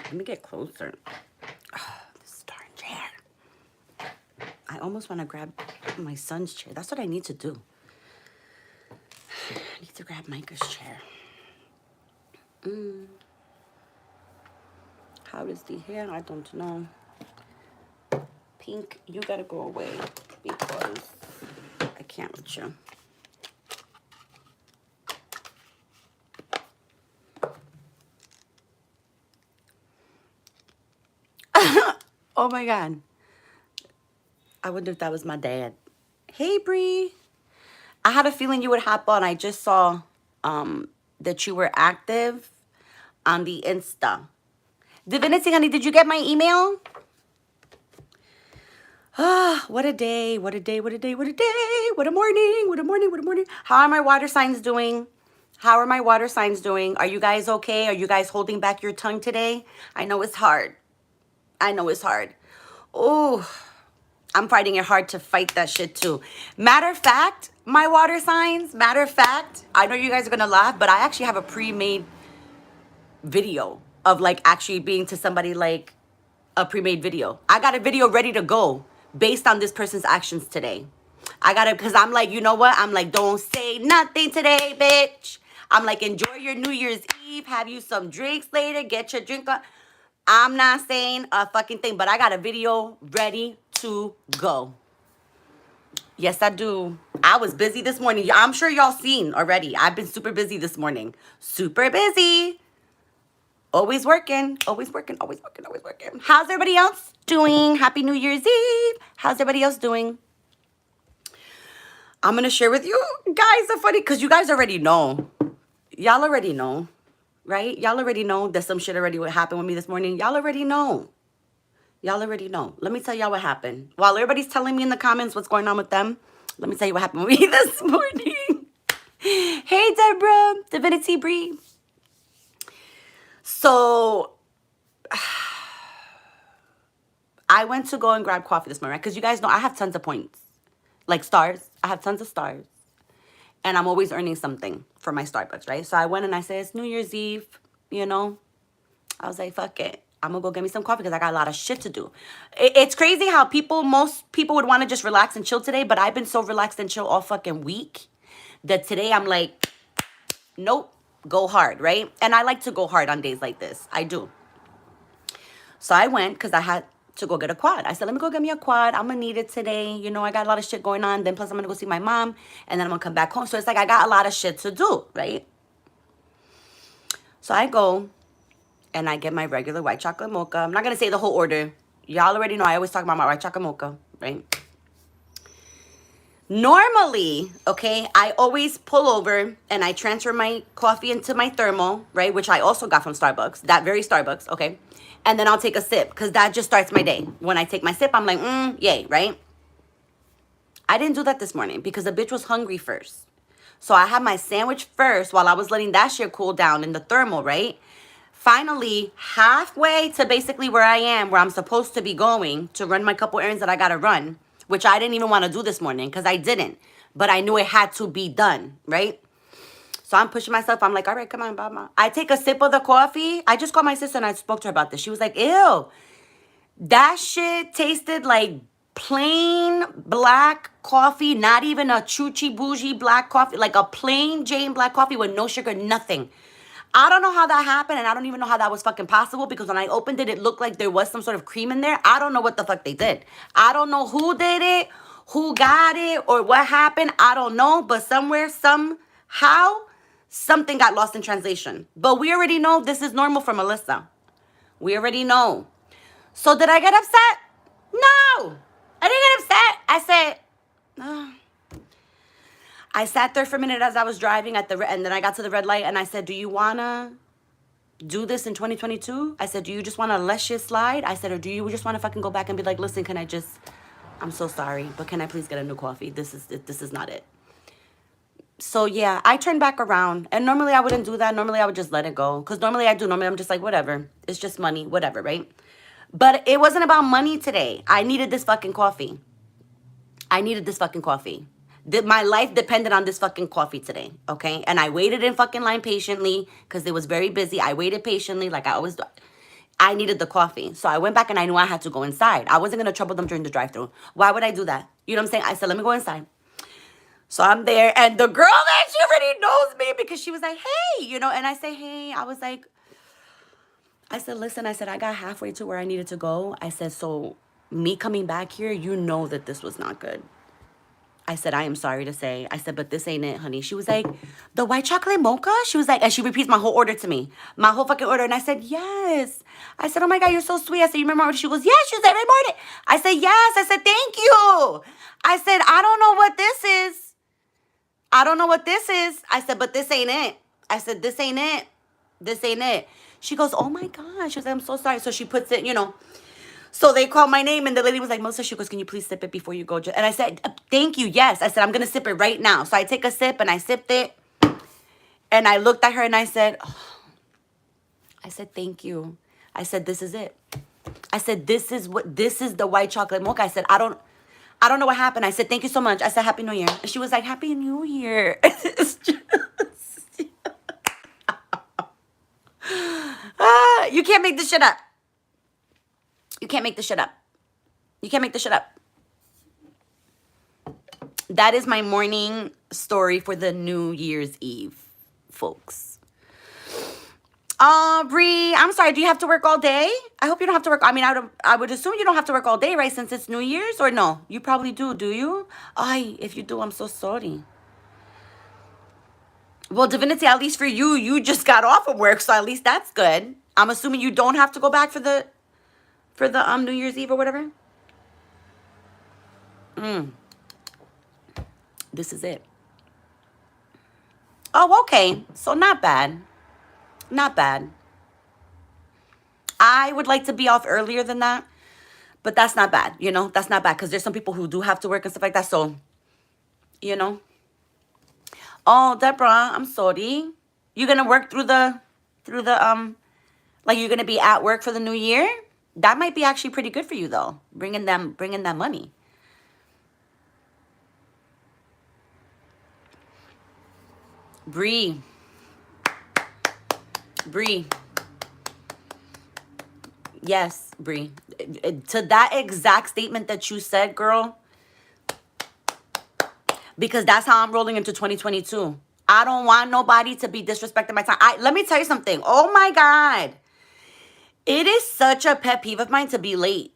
Let me get closer. Oh, this darn chair. I almost want to grab my son's chair. That's what I need to do. I need to grab Micah's chair. How is the hair? I don't know. Pink, you gotta go away because I can't with you. Oh my God. I wonder if that was my dad. Hey, Bree. I had a feeling you would hop on. I just saw that you were active on the Insta. Divinity, honey, did you get my email? Ah, what a day, what a day, what a day, what a day, what a morning, what a morning, what a morning. How are my water signs doing? How are my water signs doing? Are you guys okay? Are you guys holding back your tongue today? I know it's hard. I know it's hard. Oh, I'm finding it hard to fight that shit too. Matter of fact, my water signs, matter of fact, I know you guys are gonna laugh, but I actually have a pre-made video of like actually being to somebody like a pre-made video. I got a video ready to go based on this person's actions today. I got it because I'm like, you know what? I'm like, don't say nothing today, bitch. I'm like, enjoy your New Year's Eve. Have you some drinks later. Get your drink on. I'm not saying a fucking thing, but I got a video ready to go. Yes, I do. I was busy this morning. I'm sure y'all seen already. I've been super busy this morning. Super busy. Always working, always working, always working, always working. How's everybody else doing? Happy New Year's Eve. How's everybody else doing? I'm going to share with you guys are funny because you guys already know. Y'all already know, right? Y'all already know that some shit already would happen with me this morning. Y'all already know. Y'all already know. Let me tell y'all what happened. While everybody's telling me in the comments what's going on with them, let me tell you what happened with me this morning. Hey, Deborah, Divinity Bree. So I went to go and grab coffee this morning, right? Because you guys know I have tons of points. Like stars. I have tons of stars. And I'm always earning something for my Starbucks, right? So I went and I said, it's New Year's Eve, you know? I was like, fuck it. I'm going to go get me some coffee because I got a lot of shit to do. It's crazy how most people would want to just relax and chill today, but I've been so relaxed and chill all fucking week that today I'm like, nope, go hard, right? And I like to go hard on days like this. I do. So I went because I had to go get a quad. I said, let me go get me a quad. I'm going to need it today. You know, I got a lot of shit going on. Then plus I'm going to go see my mom. And then I'm going to come back home. So it's like I got a lot of shit to do, right? So I go and I get my regular white chocolate mocha. I'm not going to say the whole order. Y'all already know I always talk about my white chocolate mocha, right? Normally, okay, I always pull over and I transfer my coffee into my thermal, right? Which I also got from Starbucks, that very Starbucks, okay? And then I'll take a sip because that just starts my day. When I take my sip, I'm like, yay, right? I didn't do that this morning because the bitch was hungry first. So I had my sandwich first while I was letting that shit cool down in the thermal, right? Finally, halfway to basically where I am, where I'm supposed to be going to run my couple errands that I gotta run, which I didn't even want to do this morning because I didn't. But I knew it had to be done, right? So I'm pushing myself. I'm like, all right, come on, Mama. I take a sip of the coffee. I just called my sister and I spoke to her about this. She was like, ew, that shit tasted like plain black coffee, not even a choochie bougie black coffee, like a plain Jane black coffee with no sugar, nothing. I don't know how that happened, and I don't even know how that was fucking possible because when I opened it, it looked like there was some sort of cream in there. I don't know what the fuck they did. I don't know who did it, who got it, or what happened. I don't know, but somewhere, somehow, something got lost in translation. But we already know this is normal for Melissa. We already know. So did I get upset? No, I didn't get upset. I said, I sat there for a minute as I was driving and then I got to the red light and I said, do you wanna do this in 2022? I said, do you just wanna let shit slide? I said, or do you just wanna fucking go back and be like, listen, I'm so sorry, but can I please get a new coffee? This is not it. So yeah, I turned back around and normally I wouldn't do that. Normally I would just let it go. Cause normally I do. Normally I'm just like, whatever. It's just money, whatever, right? But it wasn't about money today. I needed this fucking coffee. My life depended on this fucking coffee today, okay? And I waited in fucking line patiently because it was very busy. I waited patiently like I always do. I needed the coffee. So I went back and I knew I had to go inside. I wasn't going to trouble them during the drive-thru. Why would I do that? You know what I'm saying? I said, let me go inside. So I'm there, and the girl that she already knows me because she was like, hey, you know, and I say, hey, I was like, I said, listen, I said, I got halfway to where I needed to go. I said, so me coming back here, you know that this was not good. I said, I am sorry to say. I said, but this ain't it, honey. She was like, the white chocolate mocha? She was like, and she repeats my whole order to me. My whole fucking order. And I said, yes. I said, oh my God, you're so sweet. I said, you remember? She goes, yes. She was like, I remembered it. I said, yes. I said, thank you. I said, I don't know what this is. I don't know what this is. I said, but this ain't it. I said, this ain't it. This ain't it. She goes, oh my God. She was like, I'm so sorry. So she puts it, you know. So they called my name, and the lady was like, Melissa, she goes, can you please sip it before you go? And I said, thank you, yes. I said, I'm going to sip it right now. So I take a sip, and I sipped it. And I looked at her, and I said, thank you. I said, this is it. I said, this is the white chocolate mocha. I said, I don't know what happened. I said, thank you so much. I said, Happy New Year. And she was like, Happy New Year. It's just, you can't make this shit up. You can't make this shit up. You can't make this shit up. That is my morning story for the New Year's Eve, folks. Bree, I'm sorry. Do you have to work all day? I hope you don't have to work. I mean, I would assume you don't have to work all day, right? Since it's New Year's, or no? You probably do you? If you do, I'm so sorry. Well, Divinity, at least for you, you just got off of work, so at least that's good. I'm assuming you don't have to go back for the New Year's Eve or whatever. This is it. Oh, okay. So not bad. Not bad. I would like to be off earlier than that, but that's not bad. You know, that's not bad because there's some people who do have to work and stuff like that. So, you know. Oh, Deborah, I'm sorry. You're gonna work through the like you're gonna be at work for the new year? That might be actually pretty good for you though. Bringing that money. Bree. Yes, Bree. To that exact statement that you said, girl, because that's how I'm rolling into 2022. I don't want nobody to be disrespecting my time. Let me tell you something. Oh my God. It is such a pet peeve of mine to be late.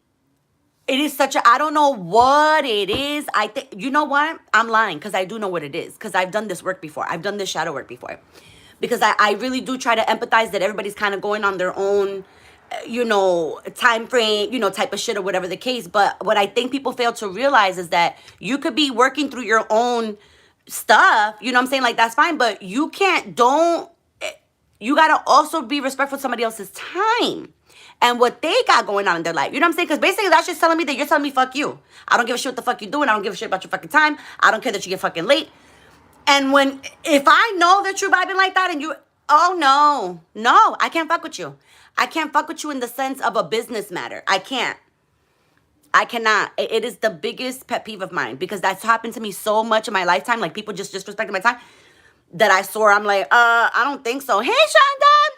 It is such a, I don't know what it is. I think, you know what? I'm lying because I do know what it is because I've done this work before. I've done this shadow work before. Because I really do try to empathize that everybody's kind of going on their own, you know, time frame, you know, type of shit or whatever the case. But what I think people fail to realize is that you could be working through your own stuff. You know what I'm saying? Like, that's fine. But you got to also be respectful of somebody else's time and what they got going on in their life. You know what I'm saying? Because basically that's just telling me that you're telling me, fuck you. I don't give a shit what the fuck you're doing. I don't give a shit about your fucking time. I don't care that you get fucking late. And if I know that you're vibing like that and no, I can't fuck with you. I can't fuck with you in the sense of a business matter. I cannot. It is the biggest pet peeve of mine because that's happened to me so much in my lifetime. Like people just disrespecting my time that I'm like, I don't think so. Hey, Shonda.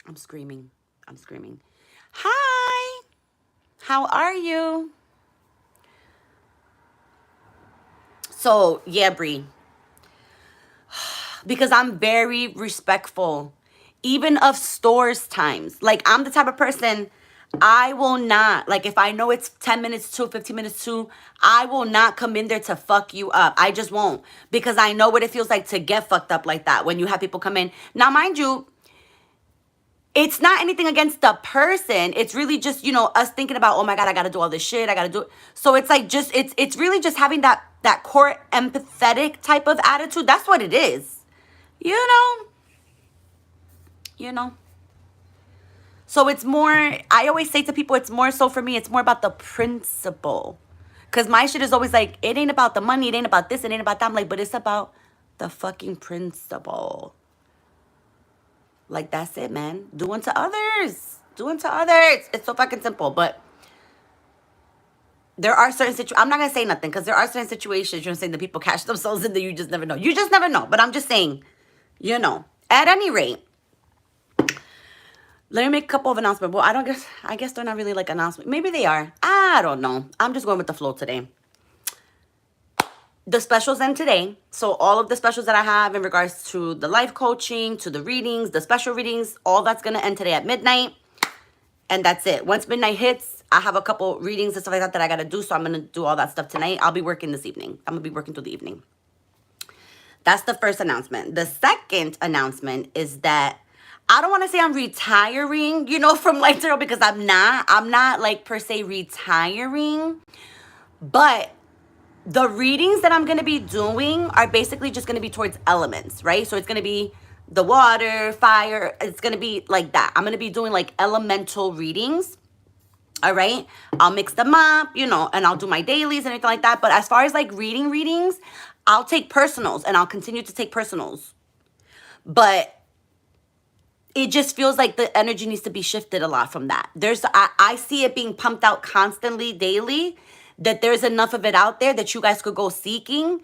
I'm screaming. Hi. How are you? So, yeah, Bree. Because I'm very respectful, even of stores times. Like, I'm the type of person, I will not, like, if I know it's 10 minutes to, 15 minutes to, I will not come in there to fuck you up. I just won't. Because I know what it feels like to get fucked up like that when you have people come in. Now, mind you, it's not anything against the person. It's really just, you know, us thinking about, oh my God, I got to do all this shit. I got to do it. So it's like just, it's really just having that core empathetic type of attitude. That's what it is. You know. So it's more, I always say to people, it's more so for me, it's more about the principle. Because my shit is always like, it ain't about the money. It ain't about this. It ain't about that. I'm like, but it's about the fucking principle. Like, that's it, man. Do unto others. It's so fucking simple. But there are certain situations. I'm not going to say nothing because there are certain situations, you know what I'm saying, that people catch themselves in that you just never know. You just never know. But I'm just saying, you know, at any rate, Let me make a couple of announcements. Well, I guess they're not really like announcements. Maybe they are. I don't know. I'm just going with the flow today. The specials end today. So all of the specials that I have in regards to the life coaching, to the readings, the special readings, all that's going to end today at midnight. And that's it. Once midnight hits, I have a couple readings and stuff like that that I got to do. So I'm going to do all that stuff tonight. I'll be working this evening. I'm going to be working through the evening. That's the first announcement. The second announcement is that I don't want to say I'm retiring, from Light Tarot, because I'm not. I'm not like per se retiring. But the readings that I'm going to be doing are basically just going to be towards elements, right? So it's going to be the water, fire. It's going to be like that. I'm going to be doing like elemental readings. All right. I'll mix them up, and I'll do my dailies and everything like that. But as far as like readings, I'll take personals and I'll continue to take personals. But it just feels like the energy needs to be shifted a lot from that. I see it being pumped out constantly, daily, that there's enough of it out there that you guys could go seeking.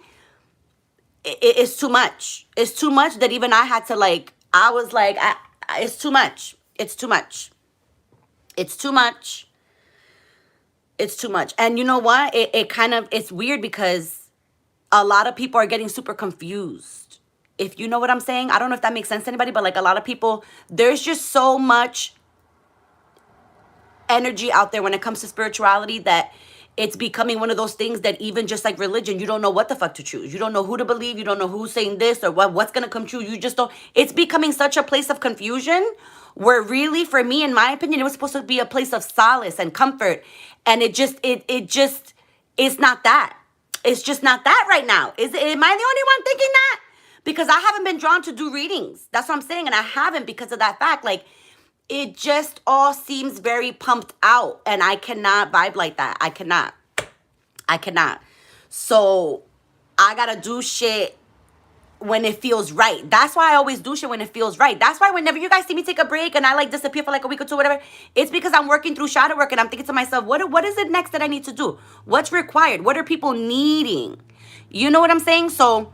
It's too much. It's too much that even I had to I was like, it's too much. It's too much. It's too much. It's too much. And you know what? It's weird because a lot of people are getting super confused. If you know what I'm saying, I don't know if that makes sense to anybody, but like a lot of people, there's just so much energy out there when it comes to spirituality that it's becoming one of those things that even just like religion, you don't know what the fuck to choose. You don't know who to believe. You don't know who's saying this or what's going to come true. You just don't. It's becoming such a place of confusion where really, for me, in my opinion, it was supposed to be a place of solace and comfort. And it's not that. It's just not that right now. Am I the only one thinking that? Because I haven't been drawn to do readings. That's what I'm saying. And I haven't because of that fact. Like, it just all seems very pumped out. And I cannot vibe like that. I cannot. So I got to do shit when it feels right. That's why I always do shit when it feels right. That's why whenever you guys see me take a break and I like disappear for like a week or two, whatever, it's because I'm working through shadow work and I'm thinking to myself, what is it next that I need to do? What's required? What are people needing? You know what I'm saying? So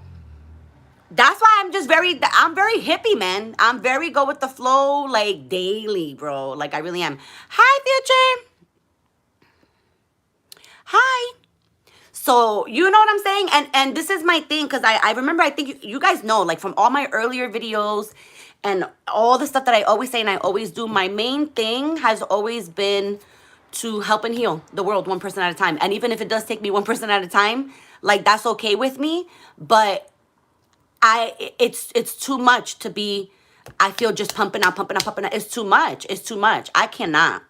that's why I'm very hippie, man. I'm very go with the flow, like daily, bro. Like I really am. Hi, Future. Hi. So you know what I'm saying? And this is my thing, because I remember, I think you guys know, like from all my earlier videos and all the stuff that I always say and I always do, my main thing has always been to help and heal the world one person at a time. And even if it does take me one person at a time, like that's okay with me. But it's too much to be, I feel just pumping out. It's too much. I cannot.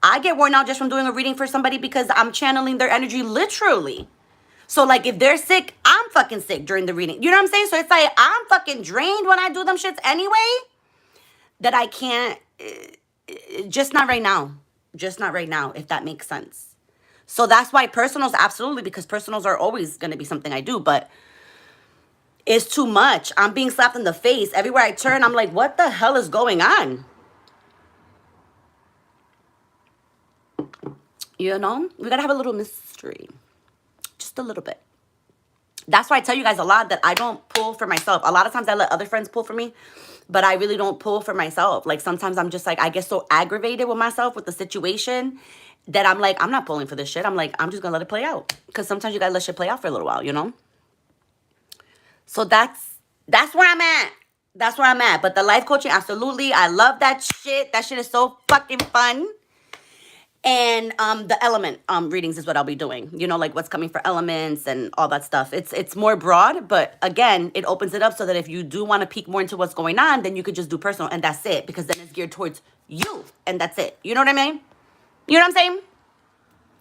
I get worn out just from doing a reading for somebody because I'm channeling their energy literally. So like if they're sick, I'm fucking sick during the reading. You know what I'm saying? So it's like I'm fucking drained when I do them shits anyway, that I can't, just not right now. Just not right now, if that makes sense. So that's why personals, absolutely, because personals are always going to be something I do, but it's too much. I'm being slapped in the face. Everywhere I turn, I'm like, what the hell is going on? You know? We gotta have a little mystery. Just a little bit. That's why I tell you guys a lot that I don't pull for myself. A lot of times I let other friends pull for me, but I really don't pull for myself. Like sometimes I'm just like, I get so aggravated with myself, with the situation, that I'm like, I'm not pulling for this shit. I'm like, I'm just gonna let it play out. Because sometimes you gotta let shit play out for a little while, you know? So that's where I'm at. That's where I'm at. But the life coaching, absolutely. I love that shit. That shit is so fucking fun. And the element readings is what I'll be doing. You know, like what's coming for elements and all that stuff. It's more broad, but again, it opens it up so that if you do want to peek more into what's going on, then you could just do personal and that's it. Because then it's geared towards you and that's it. You know what I mean? You know what I'm saying?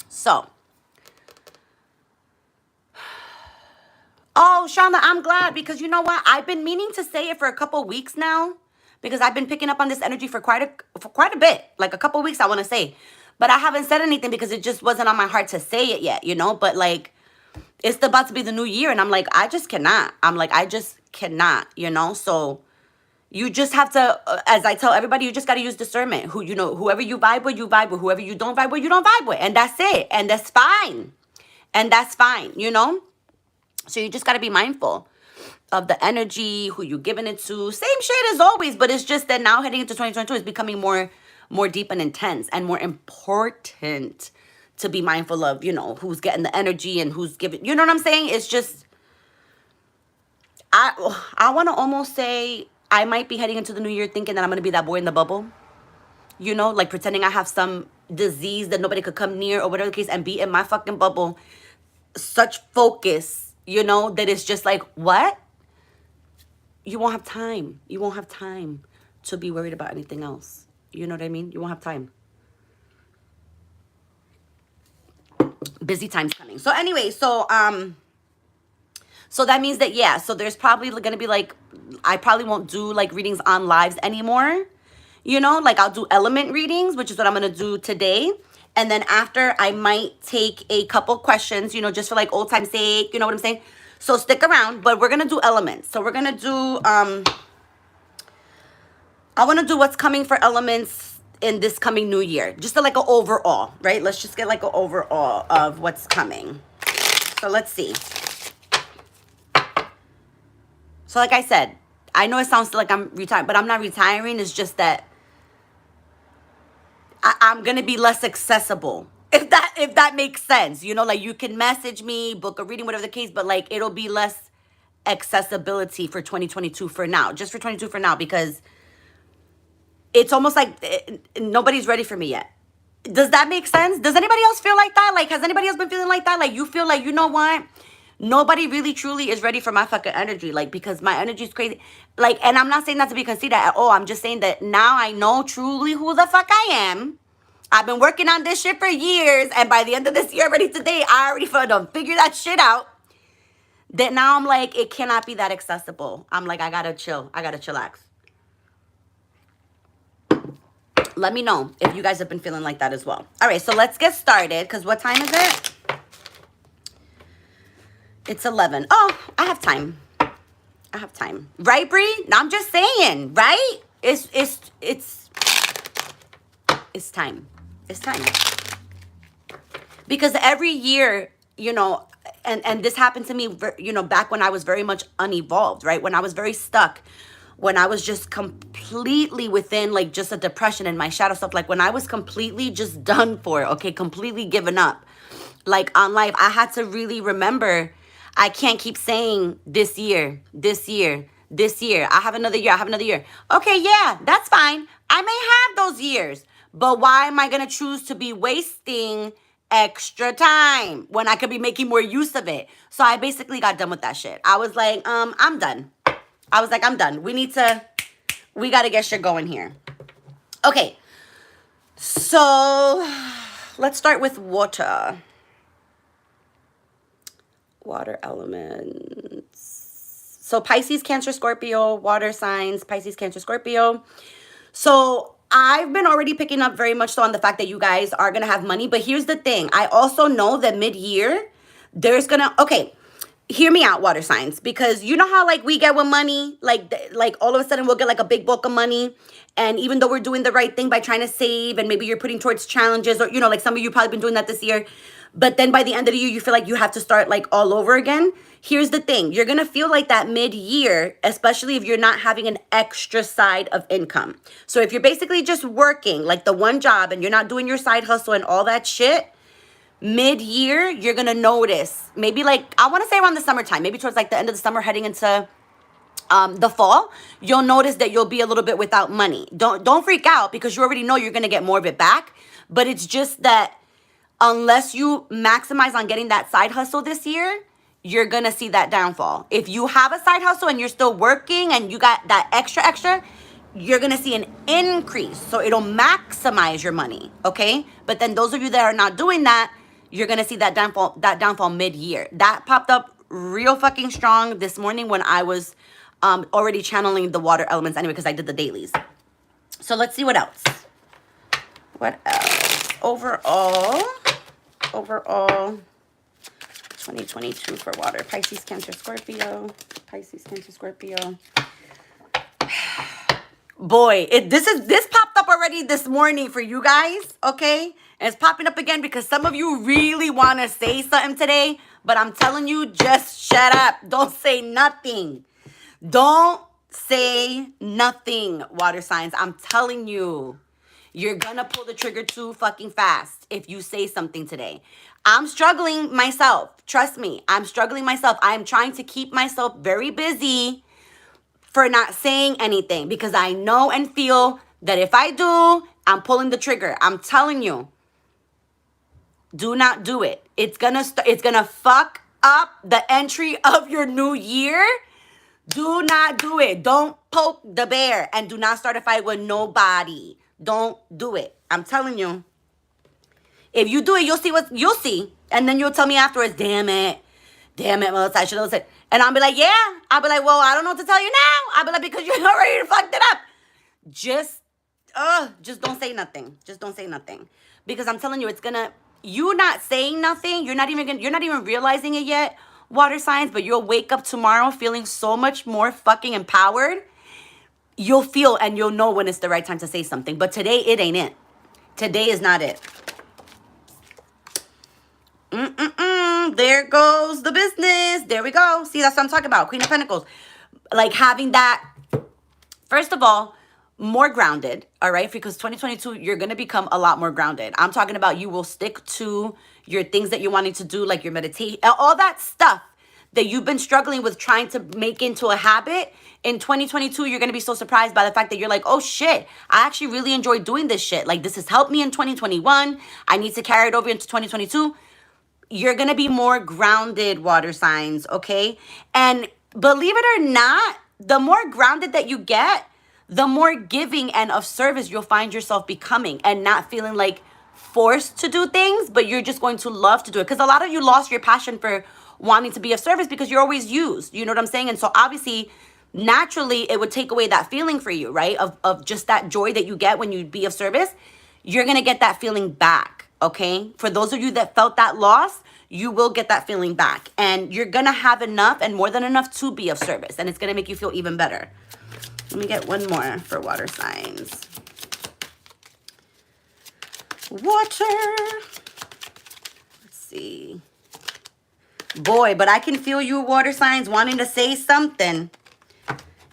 So. Oh, Shauna, I'm glad because you know what? I've been meaning to say it for a couple weeks now because I've been picking up on this energy for quite a bit. Like a couple weeks, I want to say. But I haven't said anything because it just wasn't on my heart to say it yet, you know? But, like, it's about to be the new year, and I'm like, I just cannot. I just cannot, you know? So you just have to, as I tell everybody, you just got to use discernment. Whoever you vibe with, you vibe with. Whoever you don't vibe with, you don't vibe with. And that's it. And that's fine. You know? So you just got to be mindful. of the energy, who you giving it to. Same shit as always, but it's just that now heading into 2022 is becoming more deep and intense and more important to be mindful of, who's getting the energy and who's giving, you know what I'm saying? It's just, I want to almost say I might be heading into the new year thinking that I'm going to be that boy in the bubble, like pretending I have some disease that nobody could come near or whatever the case, and be in my fucking bubble, such focus, that it's just like, what? You won't have time. You won't have time to be worried about anything else. You know what I mean? You won't have time. Busy times coming. So anyway, so that means that, yeah, so there's probably gonna be like, I probably won't do like readings on lives anymore. Like I'll do element readings, which is what I'm gonna do today. And then after, I might take a couple questions, just for like old time's sake, you know what I'm saying? So stick around, but we're gonna do elements. So we're gonna do, I wanna do what's coming for elements in this coming new year. Just like an overall, right? Let's just get like an overall of what's coming. So let's see. So like I said, I know it sounds like I'm retired, but I'm not retiring. It's just that I'm going to be less accessible. If that makes sense. Like you can message me, book a reading, whatever the case, but like it'll be less accessibility for 2022 for now. Just for 22 for now, because it's almost like nobody's ready for me yet. Does that make sense? Does anybody else feel like that? Like, has anybody else been feeling like that? Like, you feel like, you know what? Nobody really truly is ready for my fucking energy. Like, because my energy is crazy. Like, and I'm not saying that to be conceited at all. I'm just saying that now I know truly who the fuck I am. I've been working on this shit for years. And by the end of this year, already today, I already figured that shit out. That now I'm like, it cannot be that accessible. I'm like, I gotta chill. I gotta chillax. Let me know if you guys have been feeling like that as well. All right, so let's get started. Because what time is it? It's 11. Oh, I have time. I have time. Right, Bree? No, I'm just saying, right? It's time. It's time. Because every year, and this happened to me, back when I was very much unevolved, right? When I was very stuck, when I was just completely within like just a depression and my shadow stuff, like when I was completely just done for, okay, completely given up, like on life, I had to really remember, I can't keep saying this year, I have another year. Okay, yeah, that's fine. I may have those years, but why am I going to choose to be wasting extra time when I could be making more use of it? So I basically got done with that shit. I was like, I'm done. I'm done. We got to get shit going here. Okay. So let's start with water. Water elements. So Pisces, Cancer, Scorpio, water signs, Pisces, Cancer, Scorpio. So I've been already picking up very much so on the fact that you guys are going to have money. But here's the thing. I also know that mid-year, there's going to, okay, hear me out, water signs, because you know how like we get with money, like all of a sudden we'll get like a big bulk of money, and even though we're doing the right thing by trying to save, and maybe you're putting towards challenges, or like some of you probably been doing that this year, but then by the end of the year you feel like you have to start like all over again. Here's the thing, you're gonna feel like that mid-year, especially if you're not having an extra side of income. So if you're basically just working like the one job and you're not doing your side hustle and all that shit, mid-year, you're gonna notice, maybe like, I wanna say around the summertime, maybe towards like the end of the summer heading into the fall, you'll notice that you'll be a little bit without money. Don't freak out, because you already know you're gonna get more of it back. But it's just that unless you maximize on getting that side hustle this year, you're gonna see that downfall. If you have a side hustle and you're still working and you got that extra, you're gonna see an increase. So it'll maximize your money, okay? But then those of you that are not doing that, you're gonna see that downfall mid-year. That popped up real fucking strong this morning when I was already channeling the water elements anyway, because I did the dailies. So let's see what else. What else? Overall, 2022 for water. Pisces, Cancer, Scorpio. Pisces, Cancer, Scorpio. Boy, this popped up already this morning for you guys, okay? And it's popping up again because some of you really want to say something today, but I'm telling you, just shut up. Don't say nothing. Don't say nothing, water signs. I'm telling you. You're gonna pull the trigger too fucking fast if you say something today. I'm struggling myself. Trust me, I'm struggling myself. I'm trying to keep myself very busy for not saying anything because I know and feel that if I do, I'm pulling the trigger. I'm telling you, do not do it. It's gonna fuck up the entry of your new year. Do not do it. Don't poke the bear and do not start a fight with nobody. Don't do it. I'm telling you. If you do it, you'll see. And then you'll tell me afterwards, damn it, Melissa, I should have said. And I'll be like, yeah. I'll be like, well, I don't know what to tell you now. I'll be like, because you already fucked it up. Just don't say nothing. Just don't say nothing. Because I'm telling you, you not saying nothing, you're not even realizing it yet, water signs, but you'll wake up tomorrow feeling so much more fucking empowered. You'll feel and you'll know when it's the right time to say something. But today, it ain't it. Today is not it. There goes the business. There we go. See, that's what I'm talking about. Queen of Pentacles. Like having that, first of all, more grounded, all right? Because 2022, you're going to become a lot more grounded. I'm talking about you will stick to your things that you're wanting to do, like your meditation, all that stuff that you've been struggling with trying to make into a habit. In 2022, you're going to be so surprised by the fact that you're like, oh shit, I actually really enjoy doing this shit. Like this has helped me in 2021. I need to carry it over into 2022. You're going to be more grounded, water signs, okay? And believe it or not, the more grounded that you get, the more giving and of service you'll find yourself becoming and not feeling like forced to do things, but you're just going to love to do it. Because a lot of you lost your passion for wanting to be of service because you're always used. You know what I'm saying? And so obviously, naturally, it would take away that feeling for you, right? Of just that joy that you get when you be of service. You're going to get that feeling back, okay? For those of you that felt that loss, you will get that feeling back. And you're going to have enough and more than enough to be of service. And it's going to make you feel even better. Let me get one more for water signs. Water. Let's see. Boy, but I can feel you, water signs, wanting to say something.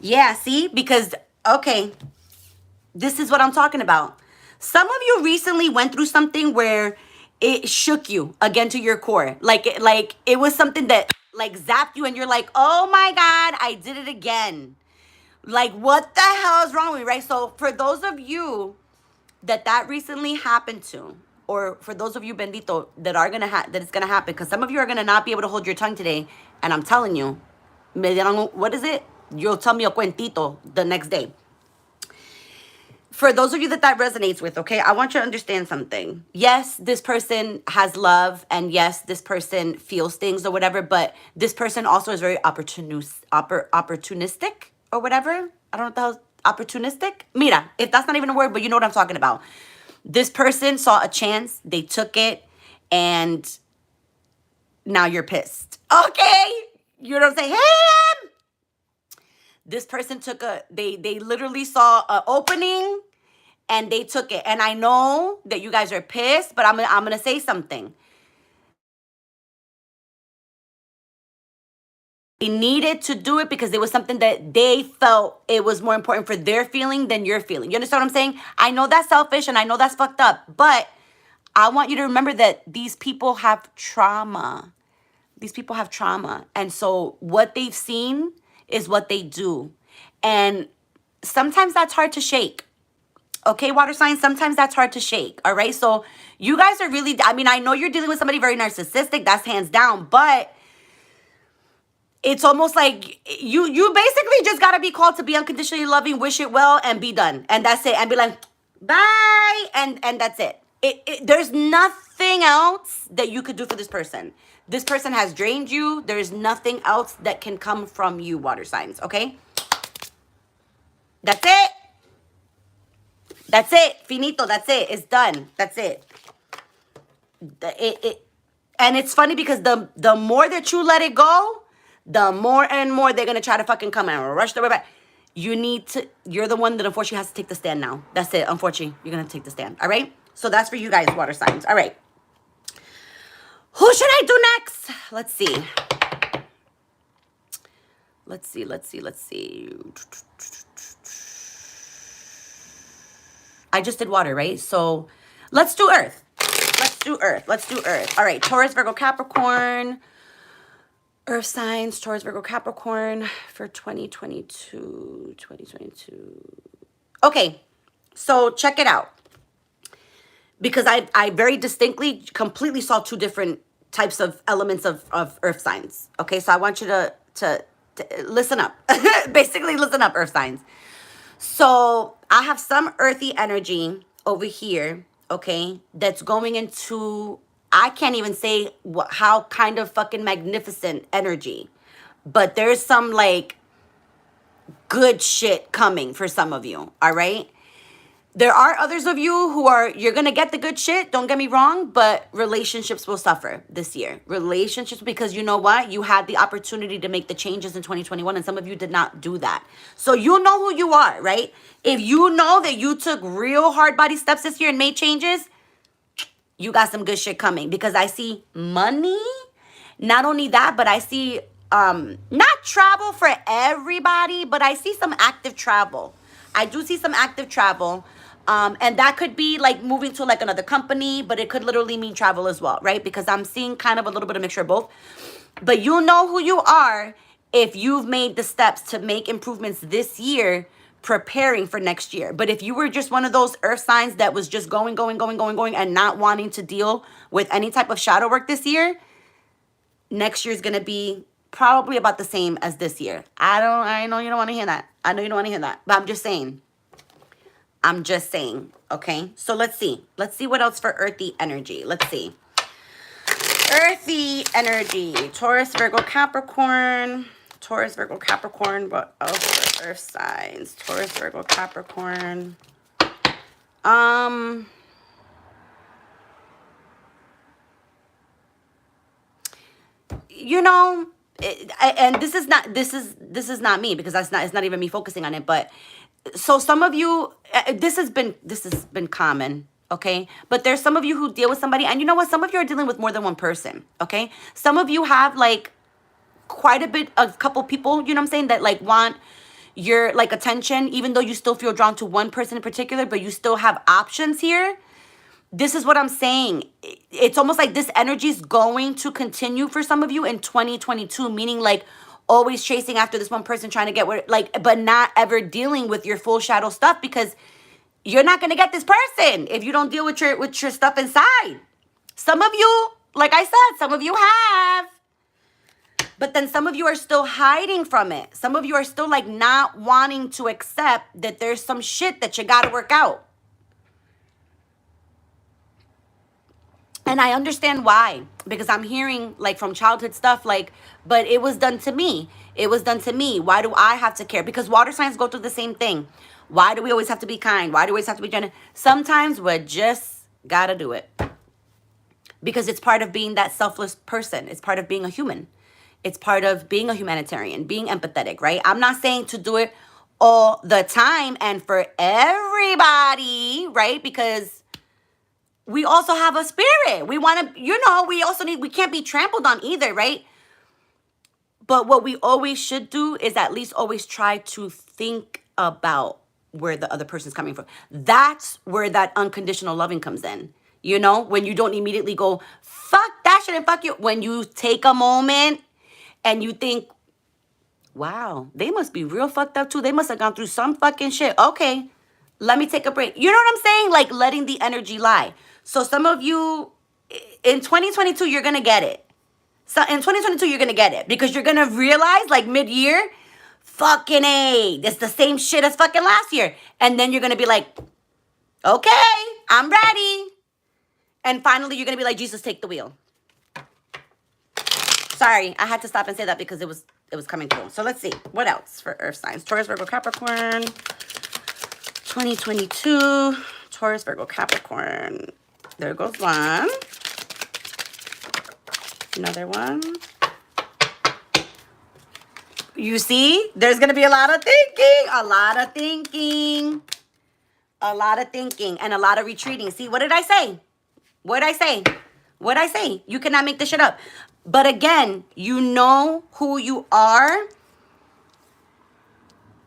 Yeah, see? Because, okay, this is what I'm talking about. Some of you recently went through something where it shook you again to your core. Like it was something that like zapped you and you're like, oh my God, I did it again. Like, what the hell is wrong with me, right? So for those of you that recently happened to, or for those of you, bendito, that it's gonna happen, because some of you are gonna not be able to hold your tongue today, and I'm telling you, what is it? You'll tell me a cuentito the next day. For those of you that resonates with, okay, I want you to understand something. Yes, this person has love, and yes, this person feels things or whatever, but this person also is very opportunistic or whatever. I don't know what the hell's opportunistic. Mira, if that's not even a word, but you know what I'm talking about. This person saw a chance, they took it, and now you're pissed. Okay? You know what I'm saying? Hey! This person they literally saw an opening and they took it. And I know that you guys are pissed, but I'm gonna say something. They needed to do it because it was something that they felt it was more important for their feeling than your feeling. You understand what I'm saying? I know that's selfish and I know that's fucked up, but I want you to remember that these people have trauma. These people have trauma. And so what they've seen is what they do. And sometimes that's hard to shake. Okay, water signs, sometimes that's hard to shake. All right. So you guys are really, I mean, I know you're dealing with somebody very narcissistic. That's hands down. But it's almost like you basically just got to be called to be unconditionally loving, wish it well, and be done. And that's it. And be like, bye. And that's it. There's nothing else that you could do for this person. This person has drained you. There's nothing else that can come from you, water signs. Okay? That's it. That's it. Finito. That's it. It's done. That's it. And it's funny because the more that you let it go, the more and more they're going to try to fucking come and rush the way back. You're the one that unfortunately has to take the stand now. That's it. Unfortunately, you're going to take the stand. All right? So that's for you guys, water signs. All right. Who should I do next? Let's see. Let's see. I just did water, right? So let's do earth. Let's do earth. All right, Taurus, Virgo, Capricorn. Earth signs, Taurus, Virgo, Capricorn for 2022. Okay, so check it out. Because I very distinctly, completely saw two different types of elements of earth signs. Okay, so I want you to listen up. Basically, listen up, earth signs. So I have some earthy energy over here, okay, that's going into, I can't even say how kind of fucking magnificent energy, but there's some like good shit coming for some of you, all right? There are others of you who are, you're going to get the good shit, don't get me wrong, but relationships will suffer this year. Relationships, because you know what? You had the opportunity to make the changes in 2021, and some of you did not do that. So you know who you are, right? If you know that you took real hard body steps this year and made changes, you got some good shit coming, because I see money. Not only that, but I see not travel for everybody, but I see some active travel. I do see some active travel. And that could be like moving to like another company, but it could literally mean travel as well, right? Because I'm seeing kind of a little bit of mixture of both. But you know who you are if you've made the steps to make improvements this year, preparing for next year. But if you were just one of those earth signs that was just going, and not wanting to deal with any type of shadow work this year, next year is going to be probably about the same as this year. I know you don't want to hear that. I know you don't want to hear that, but I'm just saying, okay? So let's see. Let's see what else for earthy energy. Let's see. Earthy energy. Taurus, Virgo, Capricorn. Taurus, Virgo, Capricorn. What else for earth signs? Taurus, Virgo, Capricorn. You know, and this is not me, because it's not even me focusing on it, but so some of you, this has been common, okay? But there's some of you who deal with somebody, and you know what? Some of you are dealing with more than one person, okay? Some of you have like quite a couple people, you know what I'm saying, that like want your like attention, even though you still feel drawn to one person in particular, but you still have options here. This is what I'm saying. It's almost like this energy is going to continue for some of you in 2022, meaning like always chasing after this one person, trying to get where, like, but not ever dealing with your full shadow stuff, because you're not going to get this person if you don't deal with your stuff inside. Some of you, like I said, some of you have, but then some of you are still hiding from it. Some of you are still like not wanting to accept that there's some shit that you got to work out. And I understand why, because I'm hearing like from childhood stuff, like, but it was done to me. It was done to me. Why do I have to care? Because water signs go through the same thing. Why do we always have to be kind? Why do we always have to be generous? Sometimes we just gotta do it. Because it's part of being that selfless person. It's part of being a human. It's part of being a humanitarian, being empathetic, right? I'm not saying to do it all the time and for everybody, right? Because we also have a spirit. We want to, we can't be trampled on either, right? But what we always should do is at least always try to think about where the other person's coming from. That's where that unconditional loving comes in. You know, when you don't immediately go, fuck that shit and fuck you. When you take a moment and you think, wow, they must be real fucked up too. They must have gone through some fucking shit. Okay, let me take a break. You know what I'm saying? Like letting the energy lie. So some of you, in 2022, you're going to get it. So in 2022, you're going to get it. Because you're going to realize, like, mid-year, fucking A, it's the same shit as fucking last year. And then you're going to be like, okay, I'm ready. And finally, you're going to be like, Jesus, take the wheel. Sorry, I had to stop and say that because it was coming through. So let's see. What else for earth signs? Taurus, Virgo, Capricorn. 2022. Taurus, Virgo, Capricorn. There goes one. Another one. You see, there's going to be a lot of thinking, and a lot of retreating. See, what did I say? You cannot make this shit up. But again, you know who you are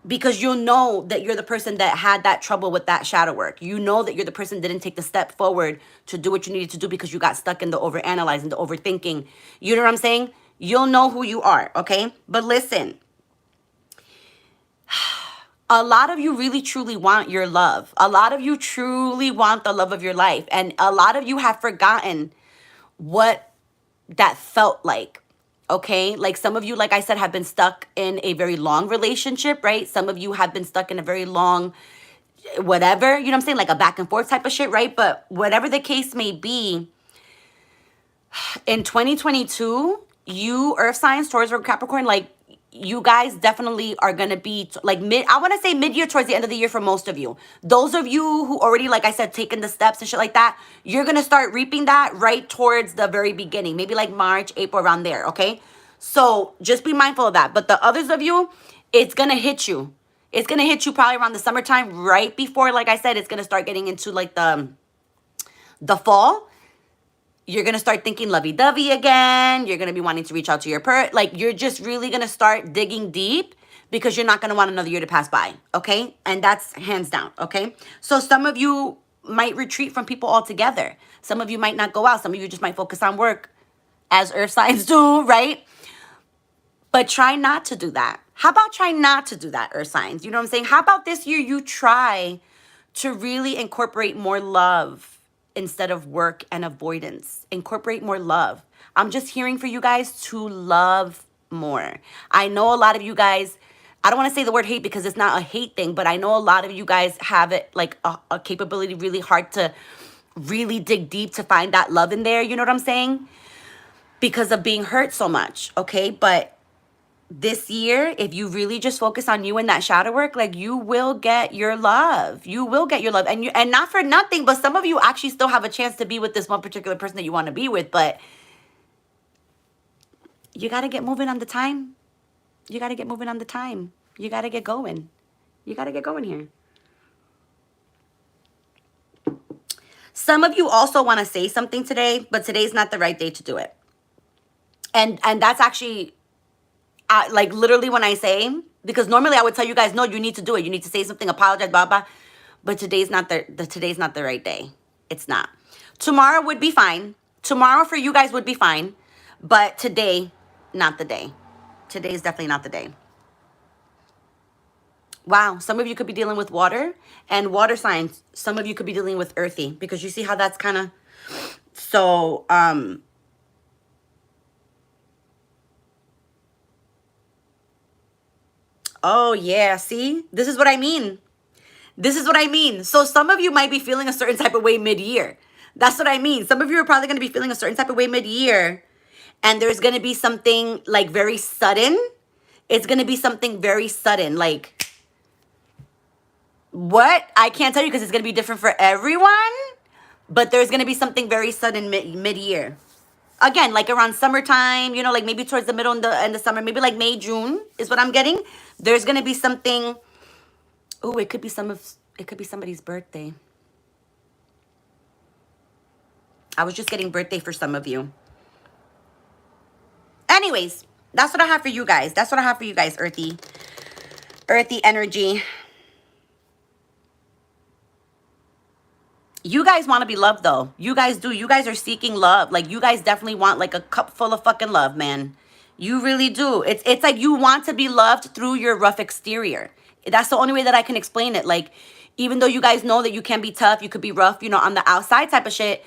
because you'll know that you're the person that had that trouble with that shadow work. You know that you're the person that didn't take the step forward to do what you needed to do because you got stuck in the overanalyzing, the overthinking. You know what I'm saying? You'll know who you are, okay? But listen, a lot of you really truly want your love. A lot of you truly want the love of your life. And a lot of you have forgotten what that felt like. Okay, like some of you, like I said, have been stuck in a very long relationship, right? Some of you have been stuck in a very long whatever, you know what I'm saying, like a back and forth type of shit, right? But whatever the case may be, in 2022, you earth signs, Taurus, Virgo, Capricorn, like you guys definitely are going to be like I want to say mid-year towards the end of the year for most of you. Those of you who already, like I said, taken the steps and shit like that, you're going to start reaping that right towards the very beginning, maybe like March, April, around there, okay? So just be mindful of that. But the others of you, it's going to hit you. It's going to hit you probably around the summertime, right before, like I said, it's going to start getting into like the fall. You're going to start thinking lovey-dovey again. You're going to be wanting to reach out to your like you're just really going to start digging deep because you're not going to want another year to pass by, okay? And that's hands down, okay? So some of you might retreat from people altogether. Some of you might not go out. Some of you just might focus on work, as earth signs do, right? But try not to do that. How about try not to do that, earth signs? You know what I'm saying? How about this year you try to really incorporate more love instead of work and avoidance? Incorporate more love. I'm just hearing for you guys to love more. I know a lot of you guys, I don't want to say the word hate because it's not a hate thing, but I know a lot of you guys have it like a capability really hard to really dig deep to find that love in there. You know what I'm saying? Because of being hurt so much, okay? But this year, if you really just focus on you and that shadow work, like you will get your love. You will get your love. And not for nothing, but some of you actually still have a chance to be with this one particular person that you want to be with, but you got to get moving on the time. You got to get moving on the time. You got to get going. You got to get going here. Some of you also want to say something today, but today's not the right day to do it. And that's actually like literally when I say, because normally I would tell you guys, no, you need to do it. You need to say something, apologize, blah, blah. But today's not the right day. It's not. Tomorrow would be fine. Tomorrow for you guys would be fine. But today, not the day. Today is definitely not the day. Wow, some of you could be dealing with water and water signs. Some of you could be dealing with earthy because you see how that's kind of so oh yeah, see? This is what I mean. This is what I mean. So some of you might be feeling a certain type of way mid-year. That's what I mean. Some of you are probably going to be feeling a certain type of way mid-year, and there's going to be something like very sudden. It's going to be something very sudden. Like, what? I can't tell you because it's going to be different for everyone, but there's going to be something very sudden mid-year. Again, like around summertime, you know, like maybe towards the middle and the end of summer, maybe like May, June is what I'm getting. There's going to be something. Oh, it could be somebody's birthday. I was just getting birthday for some of you. Anyways, that's what I have for you guys. That's what I have for you guys, earthy energy. You guys want to be loved, though. You guys do. You guys are seeking love. Like, you guys definitely want, like, a cup full of fucking love, man. You really do. It's like you want to be loved through your rough exterior. That's the only way that I can explain it. Like, even though you guys know that you can be tough, you could be rough, you know, on the outside type of shit,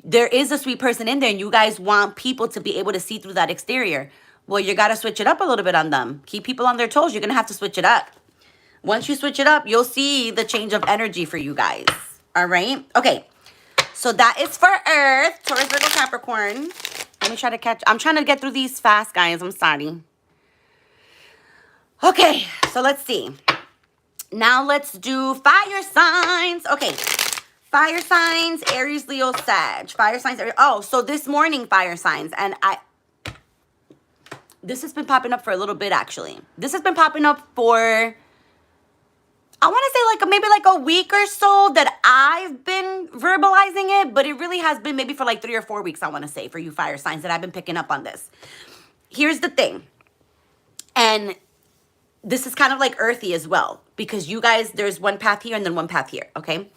there is a sweet person in there, and you guys want people to be able to see through that exterior. Well, you got to switch it up a little bit on them. Keep people on their toes. You're going to have to switch it up. Once you switch it up, you'll see the change of energy for you guys. All right? Okay. So that is for Earth, Taurus, Virgo, Capricorn. Let me try to catch. I'm trying to get through these fast, guys. I'm sorry. Okay. So let's see. Now let's do fire signs. Okay. Fire signs, Aries, Leo, Sag. Fire signs, Aries. Oh, so this morning, fire signs. And this has been popping up for a little bit, actually. This has been popping up for, I want to say like maybe like a week or so that I've been verbalizing it, but it really has been maybe for like 3 or 4 weeks, I want to say, for you fire signs that I've been picking up on this. Here's the thing. And this is kind of like earthy as well, because you guys, there's one path here and then one path here, okay?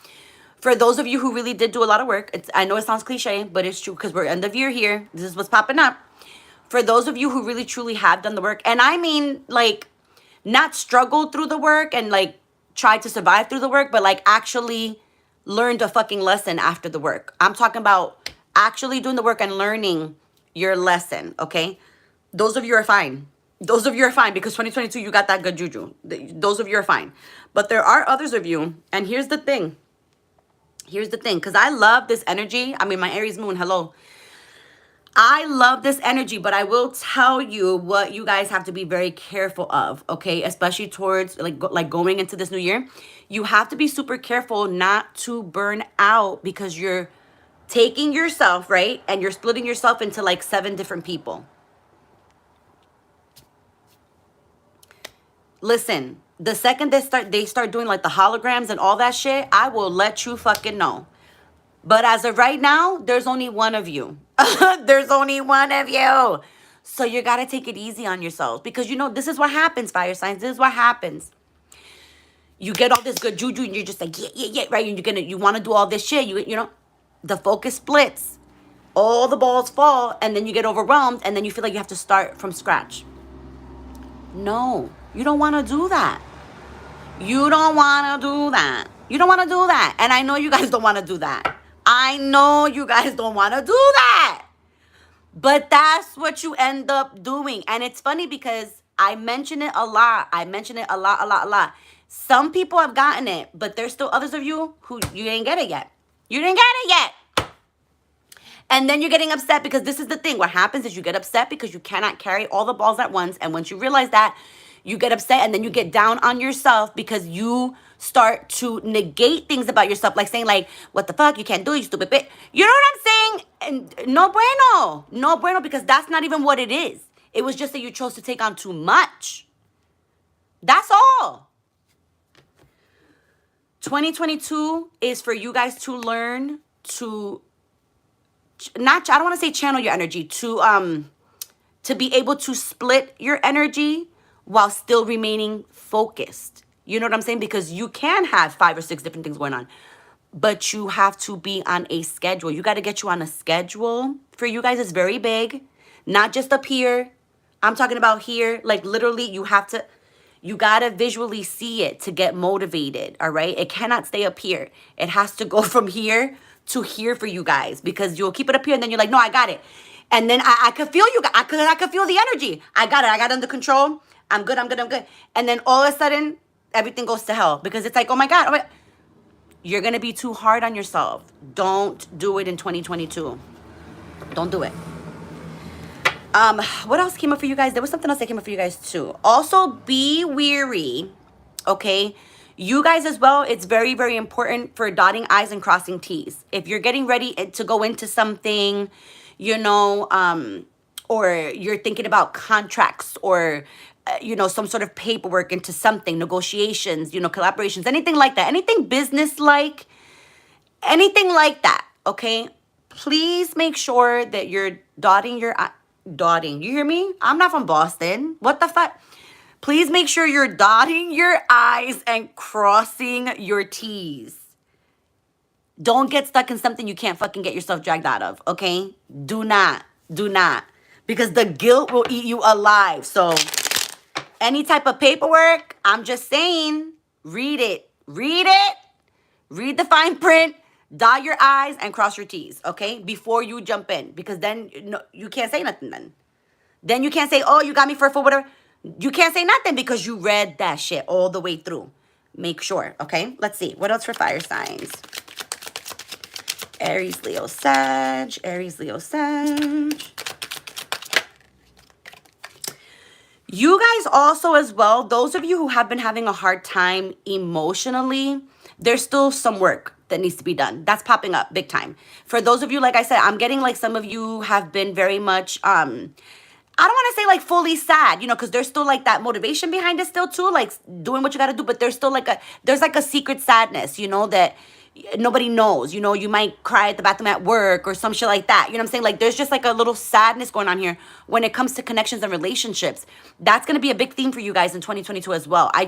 For those of you who really did do a lot of work, I know it sounds cliche, but it's true, because we're end of year here. This is what's popping up. For those of you who really truly have done the work, and I mean, like, not struggled through the work and like tried to survive through the work, but like actually learned a fucking lesson after the work. I'm talking about actually doing the work and learning your lesson, okay? Those of you are fine. Those of you are fine, because 2022, you got that good juju. Those of you are fine. But there are others of you, and here's the thing. Here's the thing, because I love this energy. I mean, my Aries moon, hello. I love this energy, but I will tell you what you guys have to be very careful of, okay? Especially towards like going into this new year. You have to be super careful not to burn out, because you're taking yourself, right? And you're splitting yourself into like 7 different people. Listen, the second they start doing like the holograms and all that shit, I will let you fucking know. But as of right now, there's only one of you. There's only one of you. So you got to take it easy on yourselves, because you know, this is what happens, fire signs. This is what happens. You get all this good juju and you're just like, yeah, right? And you want to do all this shit. You know, the focus splits. All the balls fall, and then you get overwhelmed, and then you feel like you have to start from scratch. No, you don't want to do that. You don't want to do that. You don't want to do that. And I know you guys don't want to do that. I know you guys don't want to do that. But that's what you end up doing. And it's funny because I mention it a lot. I mention it a lot. Some people have gotten it, but there's still others of you who you didn't get it yet. You didn't get it yet. And then you're getting upset, because this is the thing. What happens is you get upset because you cannot carry all the balls at once. And once you realize that, you get upset, and then you get down on yourself, because you start to negate things about yourself, like saying like, what the fuck, you can't do it, you stupid bitch. You know what I'm saying? And no bueno. No bueno, because that's not even what it is. It was just that you chose to take on too much. That's all. 2022 is for you guys to learn to I don't want to say channel your energy, to be able to split your energy while still remaining focused. You know what I'm saying? Because you can have 5 or 6 different things going on, but you have to be on a schedule. You got to get you on a schedule. For you guys, it's very big, not just up here. I'm talking about here. Like literally, you got to visually see it to get motivated. All right. It cannot stay up here. It has to go from here to here for you guys, because you'll keep it up here and then you're like, no, I got it. And then I could feel you. I could feel the energy. I got it. I got it under control. I'm good. And then all of a sudden, everything goes to hell, because it's like, oh my God, you're going to be too hard on yourself. Don't do it in 2022. Don't do it. What else came up for you guys? There was something else that came up for you guys too. Also, be weary. Okay. You guys as well, it's very, very important for dotting I's and crossing T's. If you're getting ready to go into something, you know, or you're thinking about contracts, or, you know, some sort of paperwork into something, negotiations, you know, collaborations, anything like that, anything business-like, anything like that, okay? Please make sure that you're dotting your dotting. You hear me? I'm not from Boston. What the fuck? Please make sure you're dotting your I's and crossing your T's. Don't get stuck in something you can't fucking get yourself dragged out of, okay? Do not. Because the guilt will eat you alive. So any type of paperwork, I'm just saying, read it. Read the fine print, dot your I's and cross your T's, okay? Before you jump in. Because then you can't say nothing then. Then you can't say, oh, you got me for whatever. You can't say nothing because you read that shit all the way through. Make sure, okay? Let's see. What else for fire signs? Aries, Leo, Sag. Aries, Leo, Sag. You guys also as well, those of you who have been having a hard time emotionally, there's still some work that needs to be done. That's popping up big time. For those of you, like I said, I'm getting like some of you have been very much, I don't want to say like fully sad, you know, because there's still like that motivation behind it still too, like doing what you got to do. But there's still like there's like a secret sadness, you know, that nobody knows. You know, you might cry at the bathroom at work or some shit like that. You know what I'm saying? Like there's just like a little sadness going on here when it comes to connections and relationships. That's gonna be a big theme for you guys in 2022 as well. I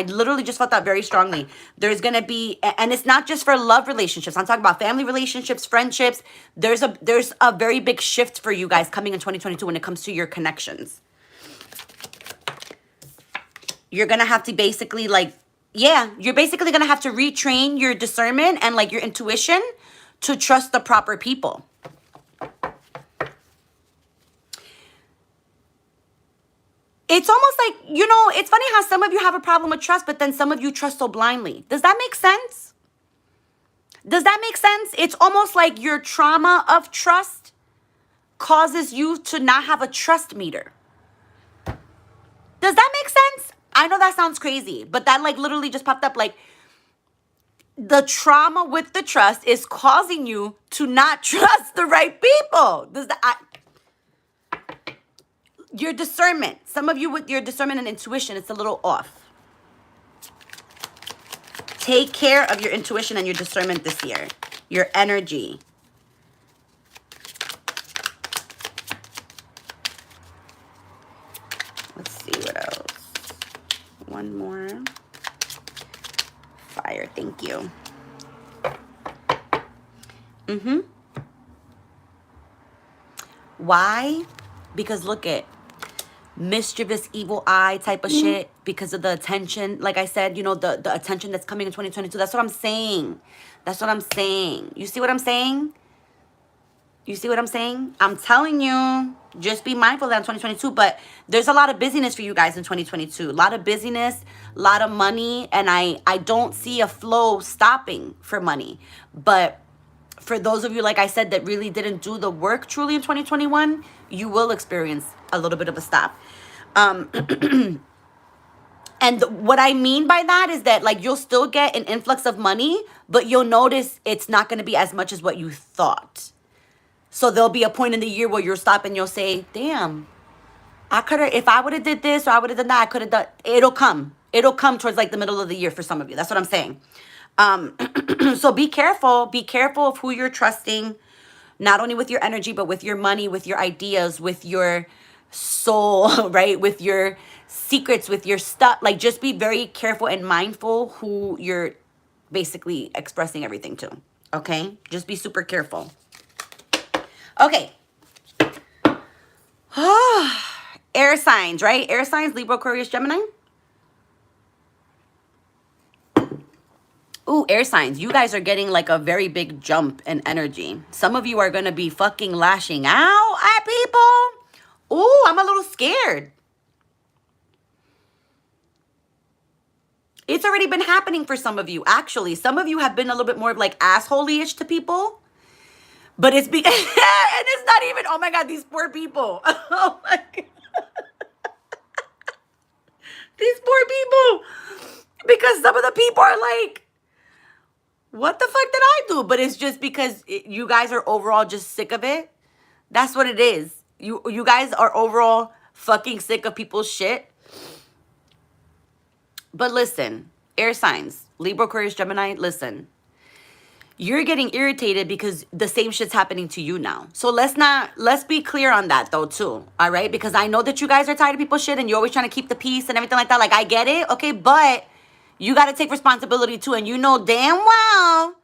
literally just felt that very strongly. There's gonna be, and it's not just for love relationships. I'm talking about family relationships, friendships. There's a very big shift for you guys coming in 2022 when it comes to your connections. You're gonna have to basically like, yeah, you're basically gonna have to retrain your discernment and like your intuition to trust the proper people. It's almost like, you know, it's funny how some of you have a problem with trust, but then some of you trust so blindly. Does that make sense? Does that make sense? It's almost like your trauma of trust causes you to not have a trust meter. Does that make sense? I know that sounds crazy, but that like literally just popped up. Like the trauma with the trust is causing you to not trust the right people. Does that your discernment? Some of you with your discernment and intuition, it's a little off. Take care of your intuition and your discernment this year. Your energy. Let's see what else. One more. Fire, thank you. Why? Because look at mischievous evil eye type of shit because of the attention. Like I said, you know, the attention that's coming in 2022. That's what I'm saying. That's what I'm saying. You see what I'm saying? You see what I'm saying? I'm telling you, just be mindful of that in 2022. But there's a lot of busyness for you guys in 2022. A lot of busyness, a lot of money. And I don't see a flow stopping for money. But for those of you, like I said, that really didn't do the work truly in 2021, you will experience a little bit of a stop. And what I mean by that is that like you'll still get an influx of money, but you'll notice it's not going to be as much as what you thought. So there'll be a point in the year where you'll stop and you'll say, damn, I could have, if I would have did this or I would have done that, I could have done, it'll come. It'll come towards like the middle of the year for some of you. That's what I'm saying. So be careful of who you're trusting, not only with your energy, but with your money, with your ideas, with your soul, right? With your secrets, with your stuff. Like just be very careful and mindful who you're basically expressing everything to. Okay? Just be super careful. Okay. Air signs, right? Air signs, Libra, Aquarius, Gemini. Ooh, air signs. You guys are getting like a very big jump in energy. Some of you are going to be fucking lashing out at people. Ooh, I'm a little scared. It's already been happening for some of you, actually. Some of you have been a little bit more like asshole-ish to people. But it's and it's not even, oh my God, these poor people. Oh my God. These poor people. Because some of the people are like, what the fuck did I do? But it's just because you guys are overall just sick of it. That's what it is. You guys are overall fucking sick of people's shit. But listen, air signs, Libra, Aquarius, Gemini, listen. You're getting irritated because the same shit's happening to you now. So let's be clear on that though too. All right? Because I know that you guys are tired of people's shit and you're always trying to keep the peace and everything like that. Like I get it, okay? But you got to take responsibility too. And you know damn well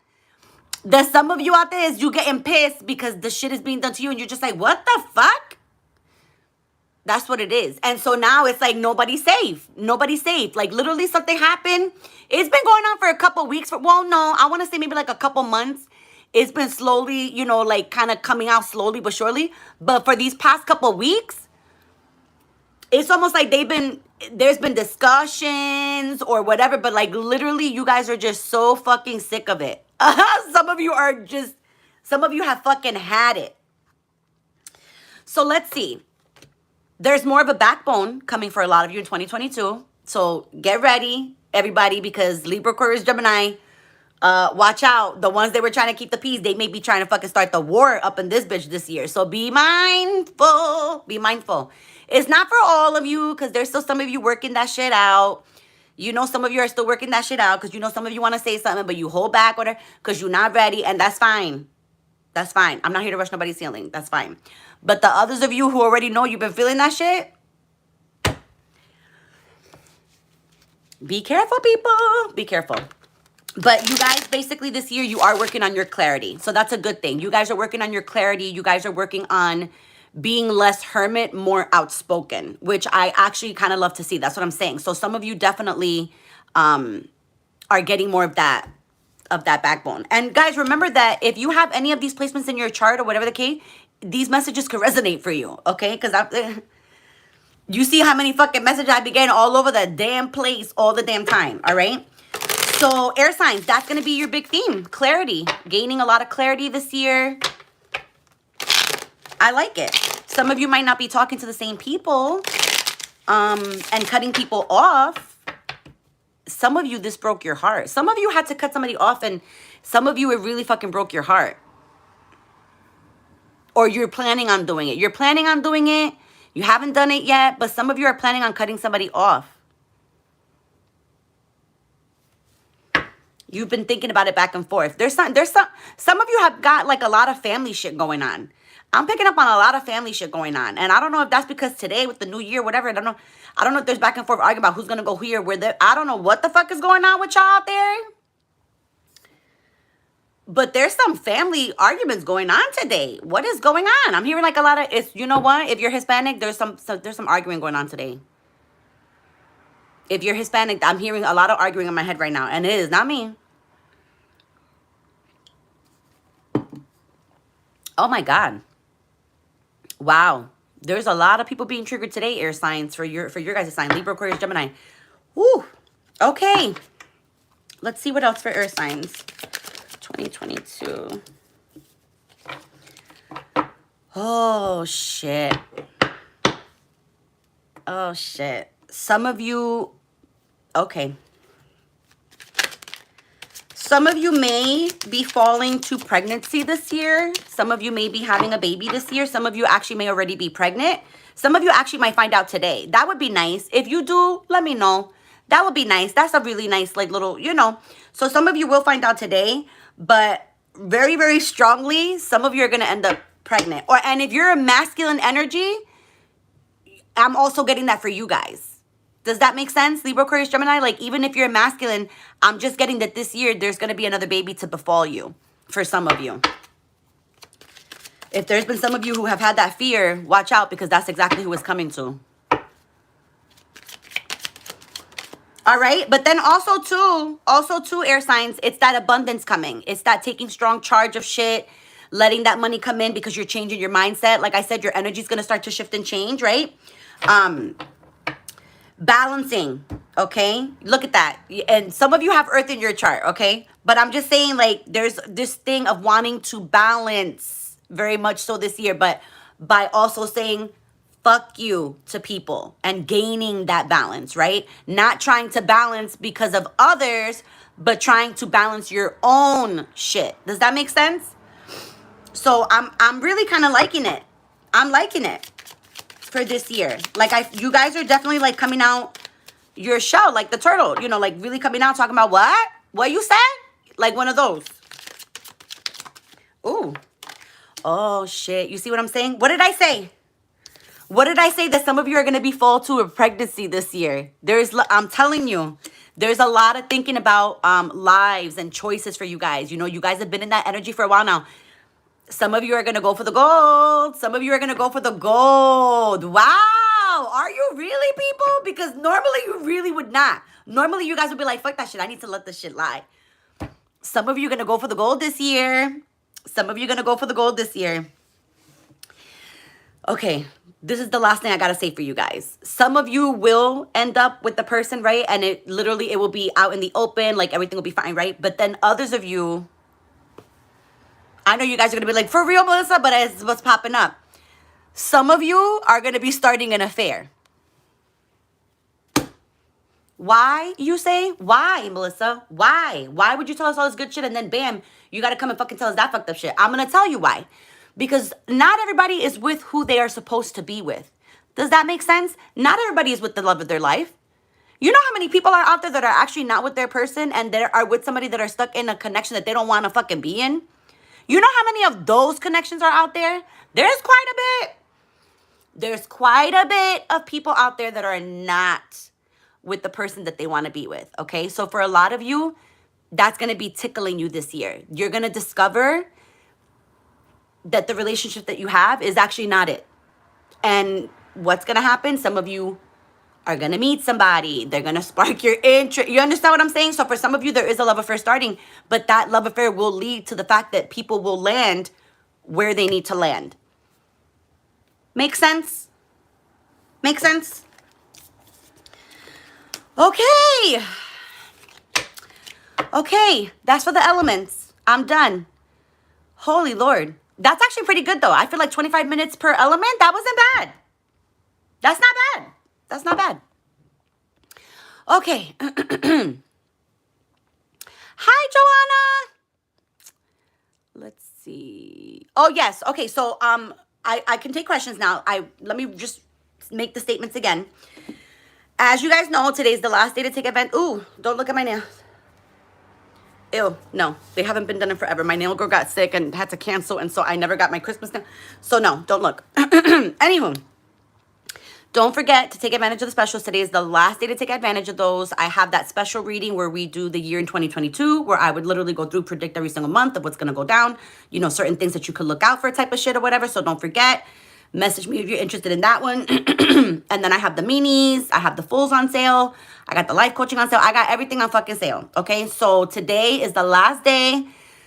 that some of you out there is you getting pissed because the shit is being done to you and you're just like, what the fuck? That's what it is. And so now it's like nobody's safe. Nobody's safe. Like literally something happened. It's been going on for a couple weeks. Well, no, I want to say maybe like a couple months. It's been slowly, you know, like kind of coming out slowly but surely. But for these past couple weeks, it's almost like there's been discussions or whatever. But like literally you guys are just so fucking sick of it. Some of you have fucking had it. So let's see. There's more of a backbone coming for a lot of you in 2022. So get ready, everybody, because Libra, Aquarius, Gemini, watch out. The ones that were trying to keep the peace, they may be trying to fucking start the war up in this bitch this year. So be mindful. Be mindful. It's not for all of you because there's still some of you working that shit out. You know, some of you are still working that shit out because you know some of you want to say something, but you hold back or because you're not ready, and that's fine. That's fine. I'm not here to rush nobody's healing. That's fine. But the others of you who already know you've been feeling that shit, be careful, people. Be careful. But you guys, basically this year, you are working on your clarity. So that's a good thing. You guys are working on your clarity. You guys are working on being less hermit, more outspoken, which I actually kind of love to see. That's what I'm saying. So some of you definitely are getting more of that backbone. And guys, remember that if you have any of these placements in your chart or whatever the case, these messages could resonate for you, okay? Because you see how many fucking messages I be getting all over the damn place all the damn time, all right? So air signs, that's going to be your big theme. Clarity. Gaining a lot of clarity this year. I like it. Some of you might not be talking to the same people and cutting people off. Some of you, this broke your heart. Some of you had to cut somebody off, and some of you, it really fucking broke your heart. Or you're planning on doing it. You're planning on doing it. You haven't done it yet, but some of you are planning on cutting somebody off. You've been thinking about it back and forth. Some of you have got like a lot of family shit going on. I'm picking up on a lot of family shit going on. And I don't know if that's because today with the new year, whatever, I don't know if there's back and forth arguing about who's going to go here, I don't know what the fuck is going on with y'all out there. But there's some family arguments going on today. What is going on? I'm hearing like a lot of, you know what? If you're Hispanic, there's some arguing going on today. If you're Hispanic, I'm hearing a lot of arguing in my head right now. And it is not me. Oh my God. Wow. There's a lot of people being triggered today, air signs, for your guys' sign. Libra, Aquarius, Gemini. Woo. Okay. Let's see what else for air signs. 2022. Oh, shit. Oh, shit. Some of you... Okay. Some of you may be falling to pregnancy this year. Some of you may be having a baby this year. Some of you actually may already be pregnant. Some of you actually might find out today. That would be nice. If you do, let me know. That would be nice. That's a really nice, like, little, you know. So some of you will find out today, but very, very strongly, some of you are going to end up pregnant. And if you're a masculine energy, I'm also getting that for you guys. Does that make sense? Libra, Aquarius, Gemini, like even if you're masculine, I'm just getting that this year there's going to be another baby to befall you for some of you. If there's been some of you who have had that fear, watch out because that's exactly who it's coming to. All right. But then also too, air signs, it's that abundance coming. It's that taking strong charge of shit, letting that money come in because you're changing your mindset. Like I said, your energy is going to start to shift and change, right? Balancing, okay? Look at that. And some of you have earth in your chart, okay? But I'm just saying, like, there's this thing of wanting to balance very much so this year, but by also saying fuck you to people and gaining that balance, right? Not trying to balance because of others, but trying to balance your own shit. Does that make sense? So I'm really kind of liking it. I'm liking it. For this year. Like you guys are definitely like coming out your shell, like the turtle, you know, like really coming out talking about what you said, like one of those. Ooh. Oh shit. You see what I'm saying? What did I say? What did I say? That some of you are going to be fall to a pregnancy this year. I'm telling you, there's a lot of thinking about lives and choices for you guys. You know, you guys have been in that energy for a while now. Some of you are going to go for the gold. Some of you are going to go for the gold. Wow. Are you really, people? Because normally you really would not. Normally you guys would be like, fuck that shit. I need to let this shit lie. Some of you are going to go for the gold this year. Some of you are going to go for the gold this year. Okay. This is the last thing I got to say for you guys. Some of you will end up with the person, right? And it will be out in the open. Like everything will be fine, right? But then others of you... I know you guys are going to be like, for real, Melissa, but it's what's popping up. Some of you are going to be starting an affair. Why, you say? Why, Melissa? Why? Why would you tell us all this good shit and then bam, you got to come and fucking tell us that fucked up shit? I'm going to tell you why. Because not everybody is with who they are supposed to be with. Does that make sense? Not everybody is with the love of their life. You know how many people are out there that are actually not with their person and they are with somebody that are stuck in a connection that they don't want to fucking be in? You know how many of those connections are out there? There's quite a bit. There's quite a bit of people out there that are not with the person that they want to be with, okay? So for a lot of you, that's going to be tickling you this year. You're going to discover that the relationship that you have is actually not it. And what's going to happen? Some of you are going to meet somebody. They're going to spark your interest. You understand what I'm saying? So for some of you, there is a love affair starting, but that love affair will lead to the fact that people will land where they need to land. Make sense? Make sense? Okay. Okay, that's for the elements. I'm done. Holy Lord. That's actually pretty good though. I feel like 25 minutes per element. That wasn't bad. That's not bad. That's not bad. Okay. Hi, Joanna. Let's see. Oh, yes. Okay, so I can take questions now. Let me just make the statements again. As you guys know, today's the last day to take event. Ooh, don't look at my nails. Ew, no, they haven't been done in forever. My nail girl got sick and had to cancel, and so I never got my Christmas nail. So no, don't look. Anywho, don't forget to take advantage of the specials. Today is the last day to take advantage of those. I have that special reading where we do the year in 2022, where I would literally go through, predict every single month of what's going to go down. You know, certain things that you could look out for type of shit or whatever. So don't forget. Message me if you're interested in that one. And then I have the minis. I have the fulls on sale. I got the life coaching on sale. I got everything on fucking sale. Okay, so today is the last day.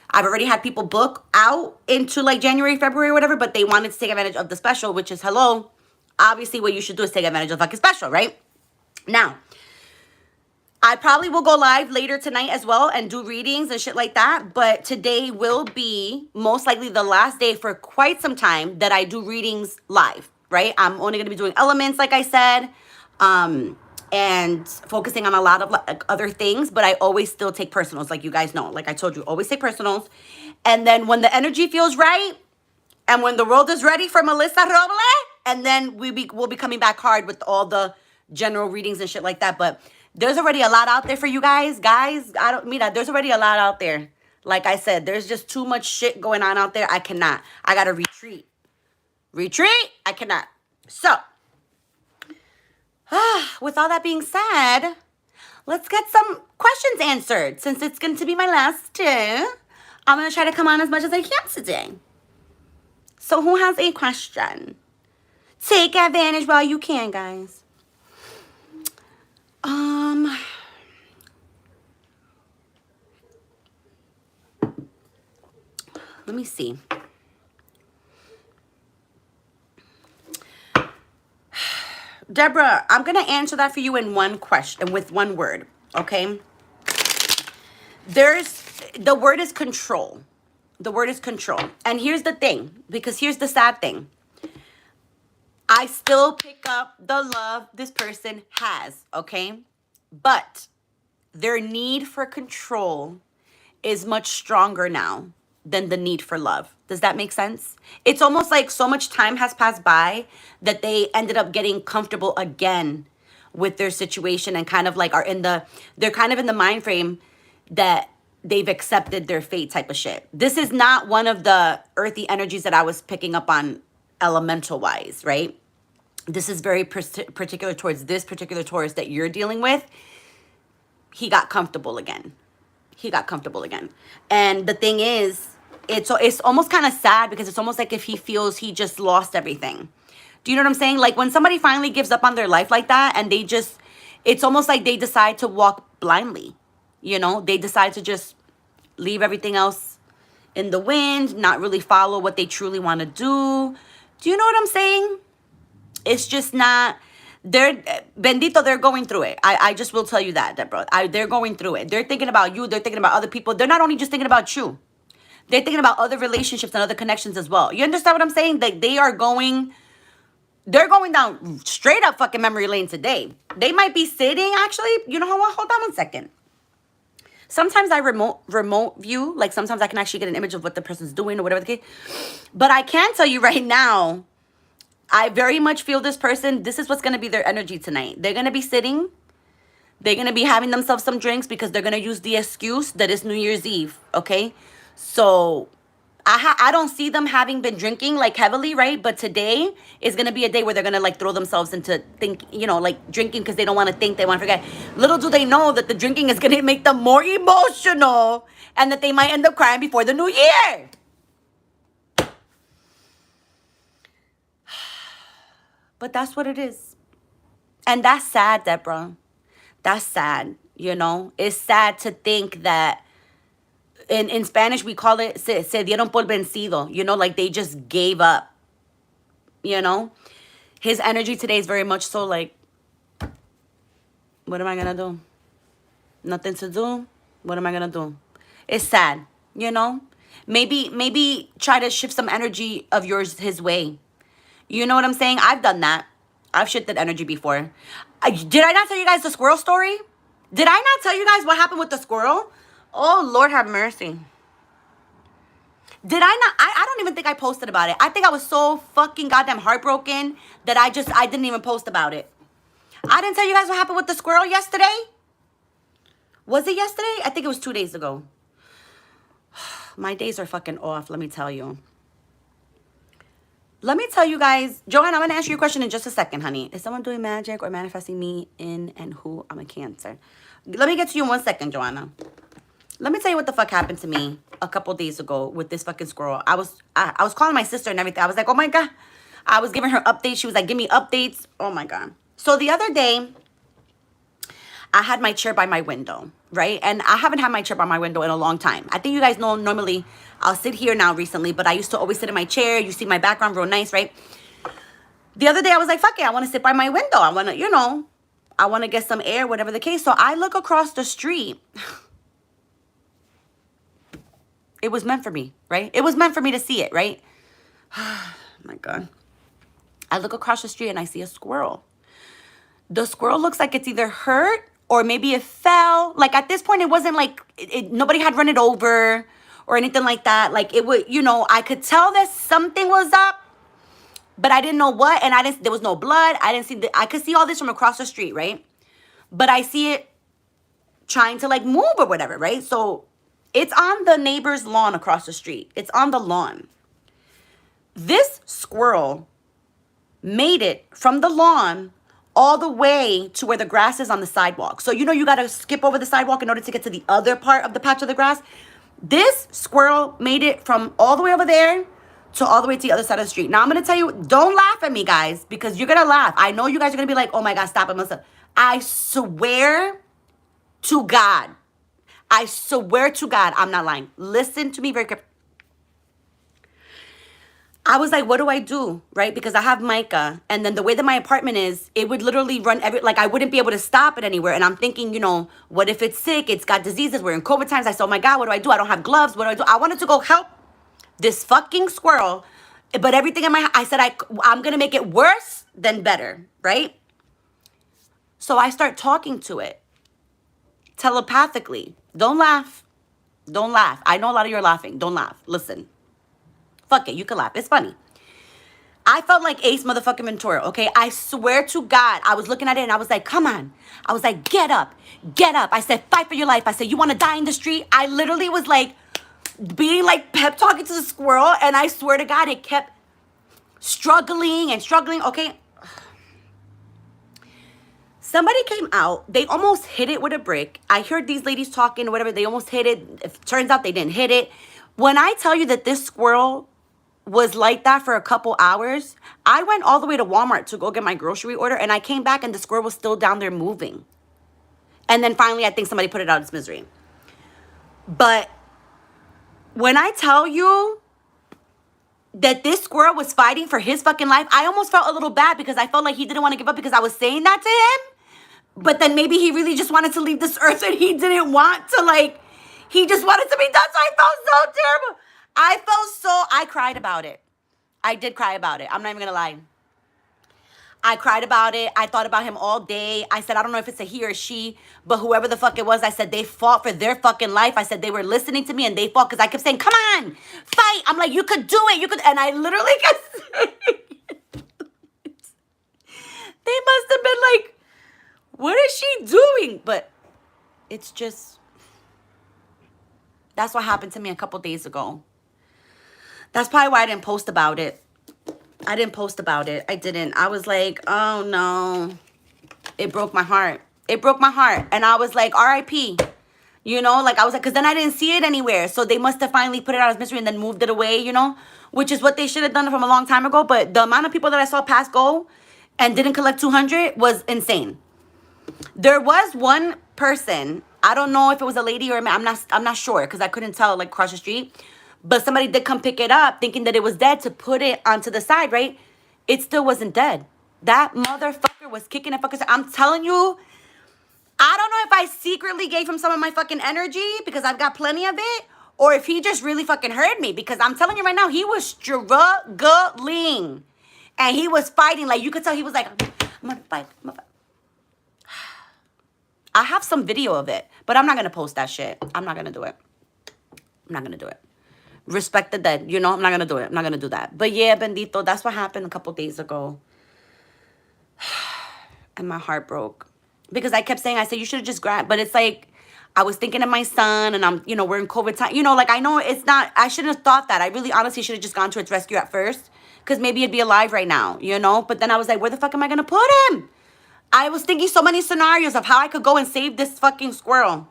I've already had people book out into like January, February, or whatever, but they wanted to take advantage of the special, which is hello. Obviously, what you should do is take advantage of the fucking special, right? Now, I probably will go live later tonight as well and do readings and shit like that. But today will be most likely the last day for quite some time that I do readings live, right? I'm only going to be doing elements, like I said, and focusing on a lot of other things. But I always still take personals, like you guys know. Like I told you, always take personals. And then when the energy feels right and when the world is ready for Melissa Roble, and then we'll be coming back hard with all the general readings and shit like that. But there's already a lot out there for you guys. Guys, I don't mean that. There's already a lot out there. Like I said, there's just too much shit going on out there. I cannot. I got to retreat. Retreat? I cannot. So, with all that being said, let's get some questions answered. Since it's going to be my last day, I'm going to try to come on as much as I can today. So who has a question? Take advantage while you can, guys. Let me see. Deborah, I'm going to answer that for you in one question, with one word, okay? The word is control. The word is control. And here's the thing, because here's the sad thing. I still pick up the love this person has, okay? But their need for control is much stronger now than the need for love. Does that make sense? It's almost like so much time has passed by that they ended up getting comfortable again with their situation and kind of like they're kind of in the mind frame that they've accepted their fate type of shit. This is not one of the earthy energies that I was picking up on elemental wise, right? This is very particular towards this particular Taurus that you're dealing with. He got comfortable again. He got comfortable again. And the thing is, it's almost kind of sad because it's almost like if he feels he just lost everything. Do you know what I'm saying? Like when somebody finally gives up on their life like that and it's almost like they decide to walk blindly. You know, they decide to just leave everything else in the wind, not really follow what they truly want to do. Do you know what I'm saying? It's just not, they're going through it. I just will tell you that, Deborah. They're going through it. They're thinking about you. They're thinking about other people. They're not only just thinking about you. They're thinking about other relationships and other connections as well. You understand what I'm saying? Like they're going down straight up fucking memory lane today. They might be sitting, actually, you know what? Hold on one second. Sometimes I remote view. Like sometimes I can actually get an image of what the person's doing or whatever the case. But I can tell you right now, I very much feel this person, this is what's going to be their energy tonight. They're going to be sitting. They're going to be having themselves some drinks because they're going to use the excuse that it's New Year's Eve, okay? So I don't see them having been drinking like heavily, right? But today is gonna be a day where they're gonna like throw themselves into like drinking because they don't want to think, they want to forget. Little do they know that the drinking is gonna make them more emotional and that they might end up crying before the new year. But that's what it is. And that's sad, Deborah. That's sad, It's sad to think that in Spanish we call it se dieron por vencido, like they just gave up, His energy today is very much so like, what am I gonna do? Nothing to do? What am I gonna do? It's sad, Maybe try to shift some energy of yours his way. You know what I'm saying? I've done that. I've shifted energy before. Did I not tell you guys the squirrel story? Did I not tell you guys what happened with the squirrel? Oh, Lord have mercy. Did I not? I don't even think I posted about it. I think I was so fucking goddamn heartbroken that I didn't even post about it. I didn't tell you guys what happened with the squirrel yesterday. Was it yesterday? I think it was 2 days ago. My days are fucking off, let me tell you. Let me tell you guys, Joanna, I'm going to answer your question in just a second, honey. Is someone doing magic or manifesting me in and who? I'm a Cancer. Let me get to you in 1 second, Joanna. Let me tell you what the fuck happened to me a couple days ago with this fucking squirrel. I was calling my sister and everything. I was like, oh my God. I was giving her updates. She was like, give me updates. Oh my God. So the other day, I had my chair by my window, right? And I haven't had my chair by my window in a long time. I think you guys know normally I'll sit here now recently, but I used to always sit in my chair. You see my background real nice, right? The other day I was like, fuck it. I want to sit by my window. I want to, I want to get some air, whatever the case. So I look across the street. It was meant for me, right? It was meant for me to see it, right? Oh my God. I look across the street and I see a squirrel. The squirrel looks like it's either hurt or maybe it fell. Like at this point, it wasn't like nobody had run it over or anything like that. Like it would, I could tell that something was up, but I didn't know what. And there was no blood. I could see all this from across the street, right? But I see it trying to like move or whatever, right? So it's on the neighbor's lawn across the street. It's on the lawn. This squirrel made it from the lawn all the way to where the grass is on the sidewalk. So, you got to skip over the sidewalk in order to get to the other part of the patch of the grass. This squirrel made it from all the way over there to all the way to the other side of the street. Now, I'm going to tell you, don't laugh at me, guys, because you're going to laugh. I know you guys are going to be like, oh, my God, stop it, Melissa. I swear to God. I swear to God, I'm not lying. Listen to me very carefully. I was like, what do I do, right? Because I have Micah, and then the way that my apartment is, it would literally run I wouldn't be able to stop it anywhere. And I'm thinking, what if it's sick? It's got diseases. We're in COVID times. I said, oh my God, what do I do? I don't have gloves. What do I do? I wanted to go help this fucking squirrel, but everything in I said, I'm going to make it worse than better, right? So I start talking to it telepathically. Don't laugh. Don't laugh. I know a lot of you are laughing. Don't laugh. Listen. Fuck it. You can laugh. It's funny. I felt like Ace motherfucking Ventura, okay? I swear to God, I was looking at it and I was like, come on. I was like, get up. Get up. I said, fight for your life. I said, you want to die in the street? I literally was like being like pep talking to the squirrel, and I swear to God, it kept struggling and struggling, okay? Somebody came out. They almost hit it with a brick. I heard these ladies talking or whatever. They almost hit it. It turns out they didn't hit it. When I tell you that this squirrel was like that for a couple hours, I went all the way to Walmart to go get my grocery order, and I came back and the squirrel was still down there moving. And then finally, I think somebody put it out of its misery. But when I tell you that this squirrel was fighting for his fucking life, I almost felt a little bad because I felt like he didn't want to give up because I was saying that to him. But then maybe he really just wanted to leave this earth and he didn't want to, he just wanted to be done. So I felt so terrible. I cried about it. I did cry about it. I'm not even going to lie. I cried about it. I thought about him all day. I said, I don't know if it's a he or she, but whoever the fuck it was, I said, they fought for their fucking life. I said, they were listening to me and they fought because I kept saying, come on, fight. I'm like, you could do it. You could. And I literally kept saying, they must have been like, What is she doing? But it's just, that's what happened to me a couple days ago. That's probably why I didn't post about it. I didn't post about it. I didn't. I was like, oh no. It broke my heart. It broke my heart. And I was like, RIP. You know, like I was like, because then I didn't see it anywhere. So they must have finally put it out as mystery and then moved it away, you know, which is what they should have done from a long time ago. But the amount of people that I saw pass go and didn't collect 200 was insane. There was one person, I don't know if it was a lady or a man, I'm not sure because I couldn't tell like across the street. But somebody did come pick it up thinking that it was dead to put it onto the side, right? It still wasn't dead. That motherfucker was kicking the fuckers. I'm telling you, I don't know if I secretly gave him some of my fucking energy because I've got plenty of it, or if he just really fucking heard me, because I'm telling you right now, he was struggling. And he was fighting. Like, you could tell he was like, I'm gonna fight. I have some video of it, but I'm not gonna post that shit. I'm not gonna do it. I'm not gonna do it. Respect the dead. You know, I'm not gonna do it. I'm not gonna do that. But yeah, bendito, that's what happened a couple days ago. And my heart broke. Because I kept saying, I said, you should have just grabbed. But it's like, I was thinking of my son and you know, we're in COVID time. You know, like I know it's not, I shouldn't have thought that. I really honestly should have just gone to its rescue at first. Because maybe it'd be alive right now, you know? But then I was like, where the fuck am I going to put him? I was thinking so many scenarios of how I could go and save this fucking squirrel.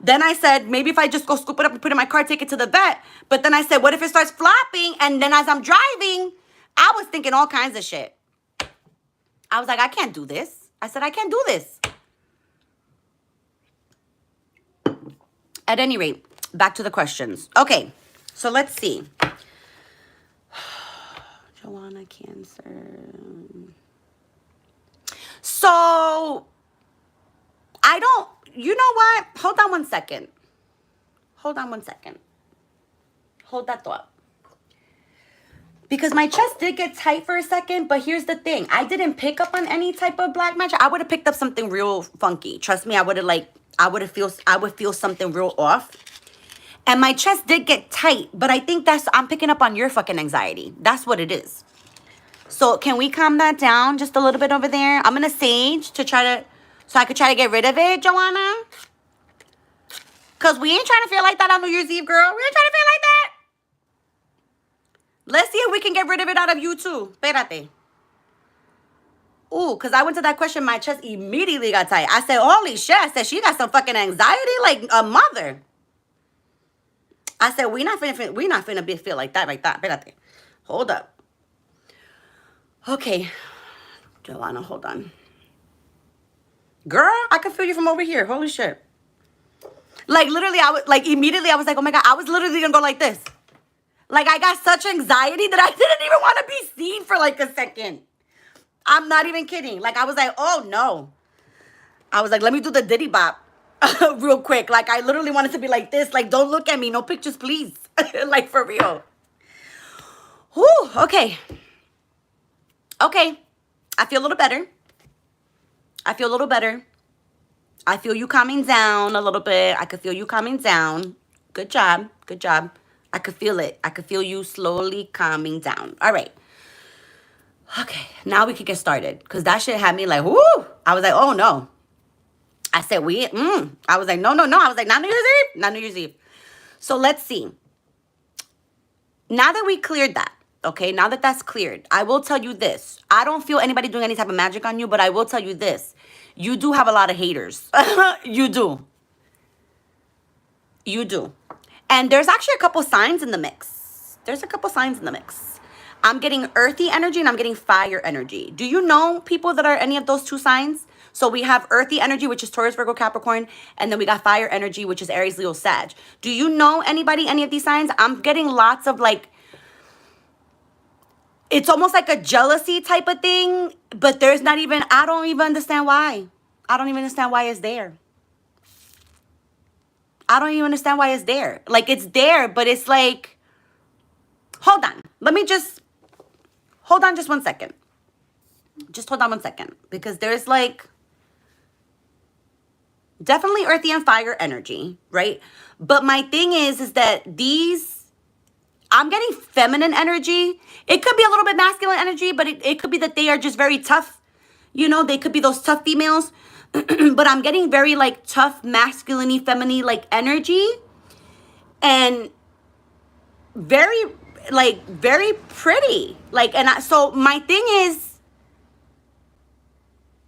Then I said, maybe if I just go scoop it up and put it in my car, take it to the vet. But then I said, what if it starts flopping? And then as I'm driving, I was thinking all kinds of shit. I was like, I can't do this. I said, I can't do this. At any rate, back to the questions. Okay, so let's see. Joanna, Cancer. So, I don't, you know what? Hold on one second. Hold on one second. Hold that thought. Because my chest did get tight for a second, but here's the thing. I didn't pick up on any type of black magic. I would have picked up something real funky. Trust me, I would feel something real off. And my chest did get tight, but I think I'm picking up on your fucking anxiety. That's what it is. So can we calm that down just a little bit over there? I'm gonna sage so I could try to get rid of it, Joanna. Cause we ain't trying to feel like that on New Year's Eve, girl. We ain't trying to feel like that. Let's see if we can get rid of it out of you too. Espérate. Ooh, because I went to that question, my chest immediately got tight. I said, holy shit. I said, she got some fucking anxiety like a mother. I said, we not finna feel like that. Espérate. Hold up. Okay. Joanna, hold on. Girl, I can feel you from over here. Holy shit. Like, literally, immediately, I was like, oh my God. I was literally gonna go like this. Like, I got such anxiety that I didn't even want to be seen for like a second. I'm not even kidding. Like, I was like, oh no. I was like, let me do the Diddy Bop real quick. Like, I literally wanted to be like this. Like, don't look at me. No pictures, please. Like, for real. Whew, okay. Okay. I feel a little better. I feel you calming down a little bit. I could feel you calming down. Good job. Good job. I could feel it. I could feel you slowly calming down. All right. Okay. Now we can get started. Because that shit had me like, whoo. I was like, oh, no. I said, I was like, no. I was like, not New Year's Eve? Not New Year's Eve. So let's see. Now that we cleared that, okay, now that that's cleared, I will tell you this. I don't feel anybody doing any type of magic on you, but I will tell you this. You do have a lot of haters. You do. You do. And there's actually a couple signs in the mix. I'm getting earthy energy and I'm getting fire energy. Do you know people that are any of those two signs? So we have earthy energy, which is Taurus, Virgo, Capricorn. And then we got fire energy, which is Aries, Leo, Sag. Do you know anybody, any of these signs? I'm getting lots of like, it's almost like a jealousy type of thing. But there's not even, I don't even understand why. I don't even understand why it's there. I don't even understand why it's there. Like, it's there, but it's like, hold on. Hold on just one second. Just hold on one second. Because there's like, definitely earthy and fire energy, right? But my thing is that I'm getting feminine energy. It could be a little bit masculine energy, but it could be that they are just very tough. You know, they could be those tough females. but I'm getting very like tough, masculine-y, feminine like energy, and very like very pretty. Like, and so my thing is,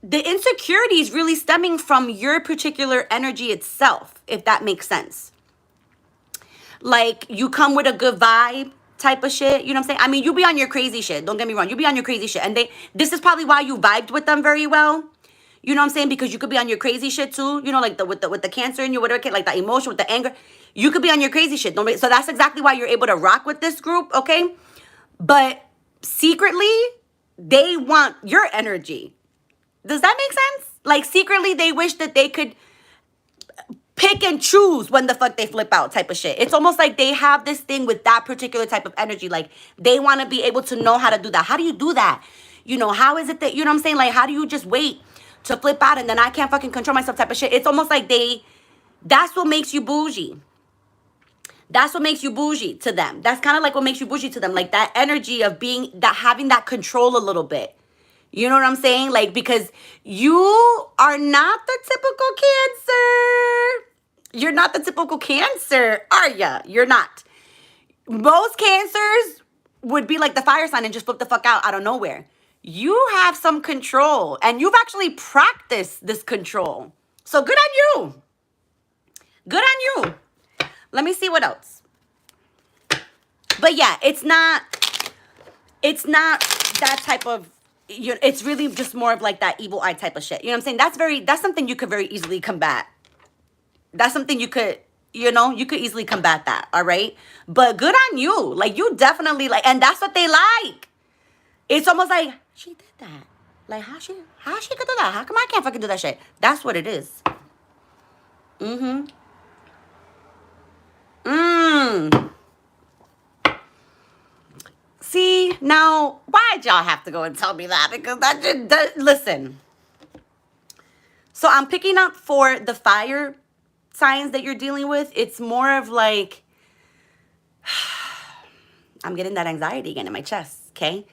the insecurity is really stemming from your particular energy itself, if that makes sense. Like, you come with a good vibe type of shit, you know what I'm saying? I mean, you be on your crazy shit, don't get me wrong, you be on your crazy shit, and this is probably why you vibed with them very well. You know what I'm saying? Because you could be on your crazy shit too. You know, like with the cancer in you, whatever, like the emotion, with the anger. You could be on your crazy shit. So that's exactly why you're able to rock with this group, okay? But secretly, they want your energy. Does that make sense? Like, secretly, they wish that they could pick and choose when the fuck they flip out type of shit. It's almost like they have this thing with that particular type of energy. Like, they want to be able to know how to do that. How do you do that? You know, how is it that, you know what I'm saying? Like, how do you just wait to flip out and then I can't fucking control myself type of shit? It's almost like that's what makes you bougie. That's what makes you bougie to them. That's kind of like what makes you bougie to them. Like, that energy of having that control a little bit. You know what I'm saying? Like, because you are not the typical Cancer. You're not the typical Cancer, are ya? You're not. Most Cancers would be like the fire sign and just flip the fuck out of nowhere. You have some control, and you've actually practiced this control. So good on you. Good on you. Let me see what else. But yeah, it's not that type of, it's really just more of like that evil eye type of shit. You know what I'm saying? That's something you could very easily combat. That's something you could easily combat that, all right? But good on you. Like, you definitely like, and that's what they like. It's almost like, she did that. Like, how she could do that? How come I can't fucking do that shit? That's what it is. See, now, why'd y'all have to go and tell me that? Because listen. So I'm picking up for the fire signs that you're dealing with. It's more of like, I'm getting that anxiety again in my chest, okay?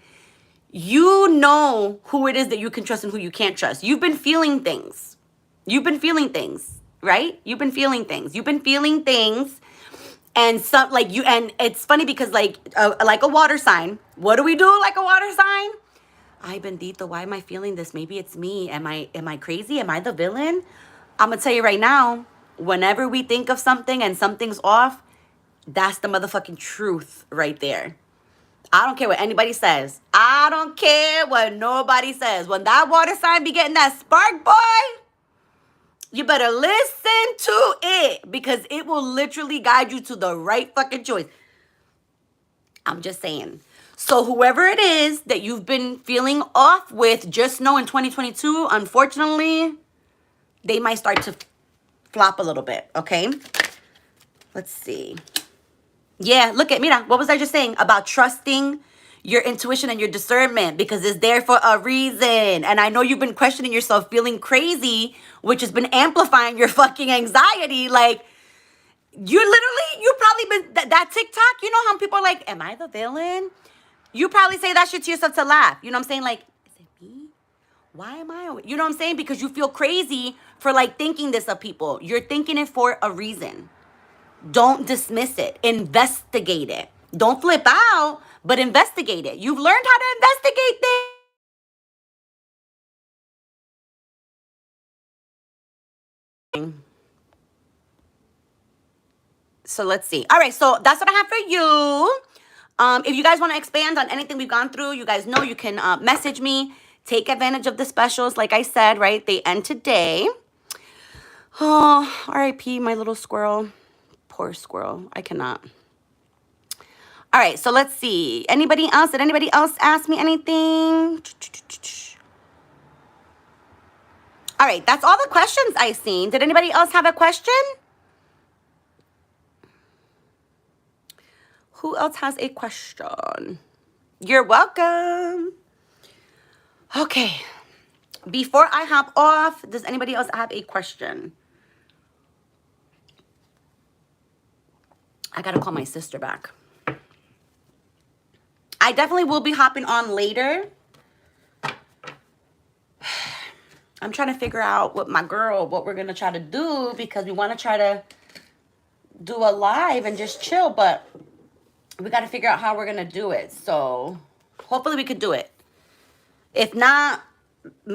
You know who it is that you can trust and who you can't trust. You've been feeling things. Right? You've been feeling things. And some, like, and it's funny because like a water sign. What do we do like a water sign? Ay, bendito, why am I feeling this? Maybe it's me. Am I crazy? Am I the villain? I'm gonna tell you right now, whenever we think of something and something's off, that's the motherfucking truth right there. I don't care what anybody says. I don't care what nobody says. When that water sign be getting that spark, boy, you better listen to it, because it will literally guide you to the right fucking choice. I'm just saying. So whoever it is that you've been feeling off with, just know in 2022, unfortunately, they might start to flop a little bit, okay? Let's see. Yeah, look at, mira, what was I just saying about trusting your intuition and your discernment, because it's there for a reason. And I know you've been questioning yourself, feeling crazy, which has been amplifying your fucking anxiety. Like, you probably been, that TikTok, you know how people are like, am I the villain? You probably say that shit to yourself to laugh. You know what I'm saying? Like, is it me? Why am I? You know what I'm saying? Because you feel crazy for like thinking this of people. You're thinking it for a reason. Don't dismiss it. Investigate it. Don't flip out, but investigate it. You've learned how to investigate things. So let's see. All right, so that's what I have for you. If you guys want to expand on anything we've gone through, you guys know you can message me. Take advantage of the specials. Like I said, right? They end today. Oh, R.I.P. my little squirrel. Poor squirrel. I cannot. All right, so let's see. Anybody else? Did anybody else ask me anything? All right, that's all the questions I've seen. Did anybody else have a question? Who else has a question? You're welcome. Okay. Before I hop off, does anybody else have a question? I gotta call my sister back. I definitely will be hopping on later. I'm trying to figure out with my girl what we're going to try to do, because we want to try to do a live and just chill, but we got to figure out how we're going to do it. So hopefully we could do it. If not,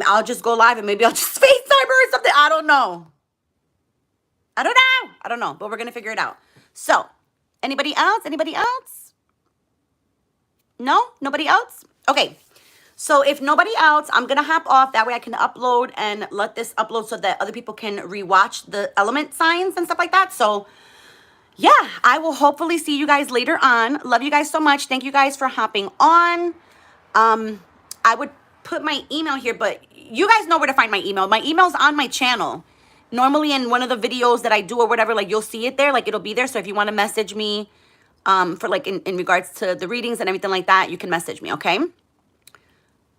I'll just go live and maybe I'll just FaceTime her or something. I don't know. I don't know, but we're going to figure it out. So anybody else? Anybody else? No? Nobody else? Okay. So if nobody else, I'm going to hop off. That way I can upload and let this upload so that other people can rewatch the element signs and stuff like that. So yeah, I will hopefully see you guys later on. Love you guys so much. Thank you guys for hopping on. I would put my email here, but you guys know where to find my email. My email's on my channel. Normally in one of the videos that I do or whatever, like you'll see it there, like it'll be there. So if you want to message me for like in regards to the readings and everything like that, you can message me, okay?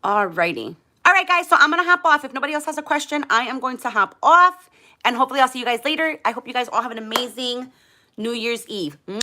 Alrighty. All right, guys, so I'm going to hop off. If nobody else has a question, I am going to hop off. And hopefully I'll see you guys later. I hope you guys all have an amazing New Year's Eve.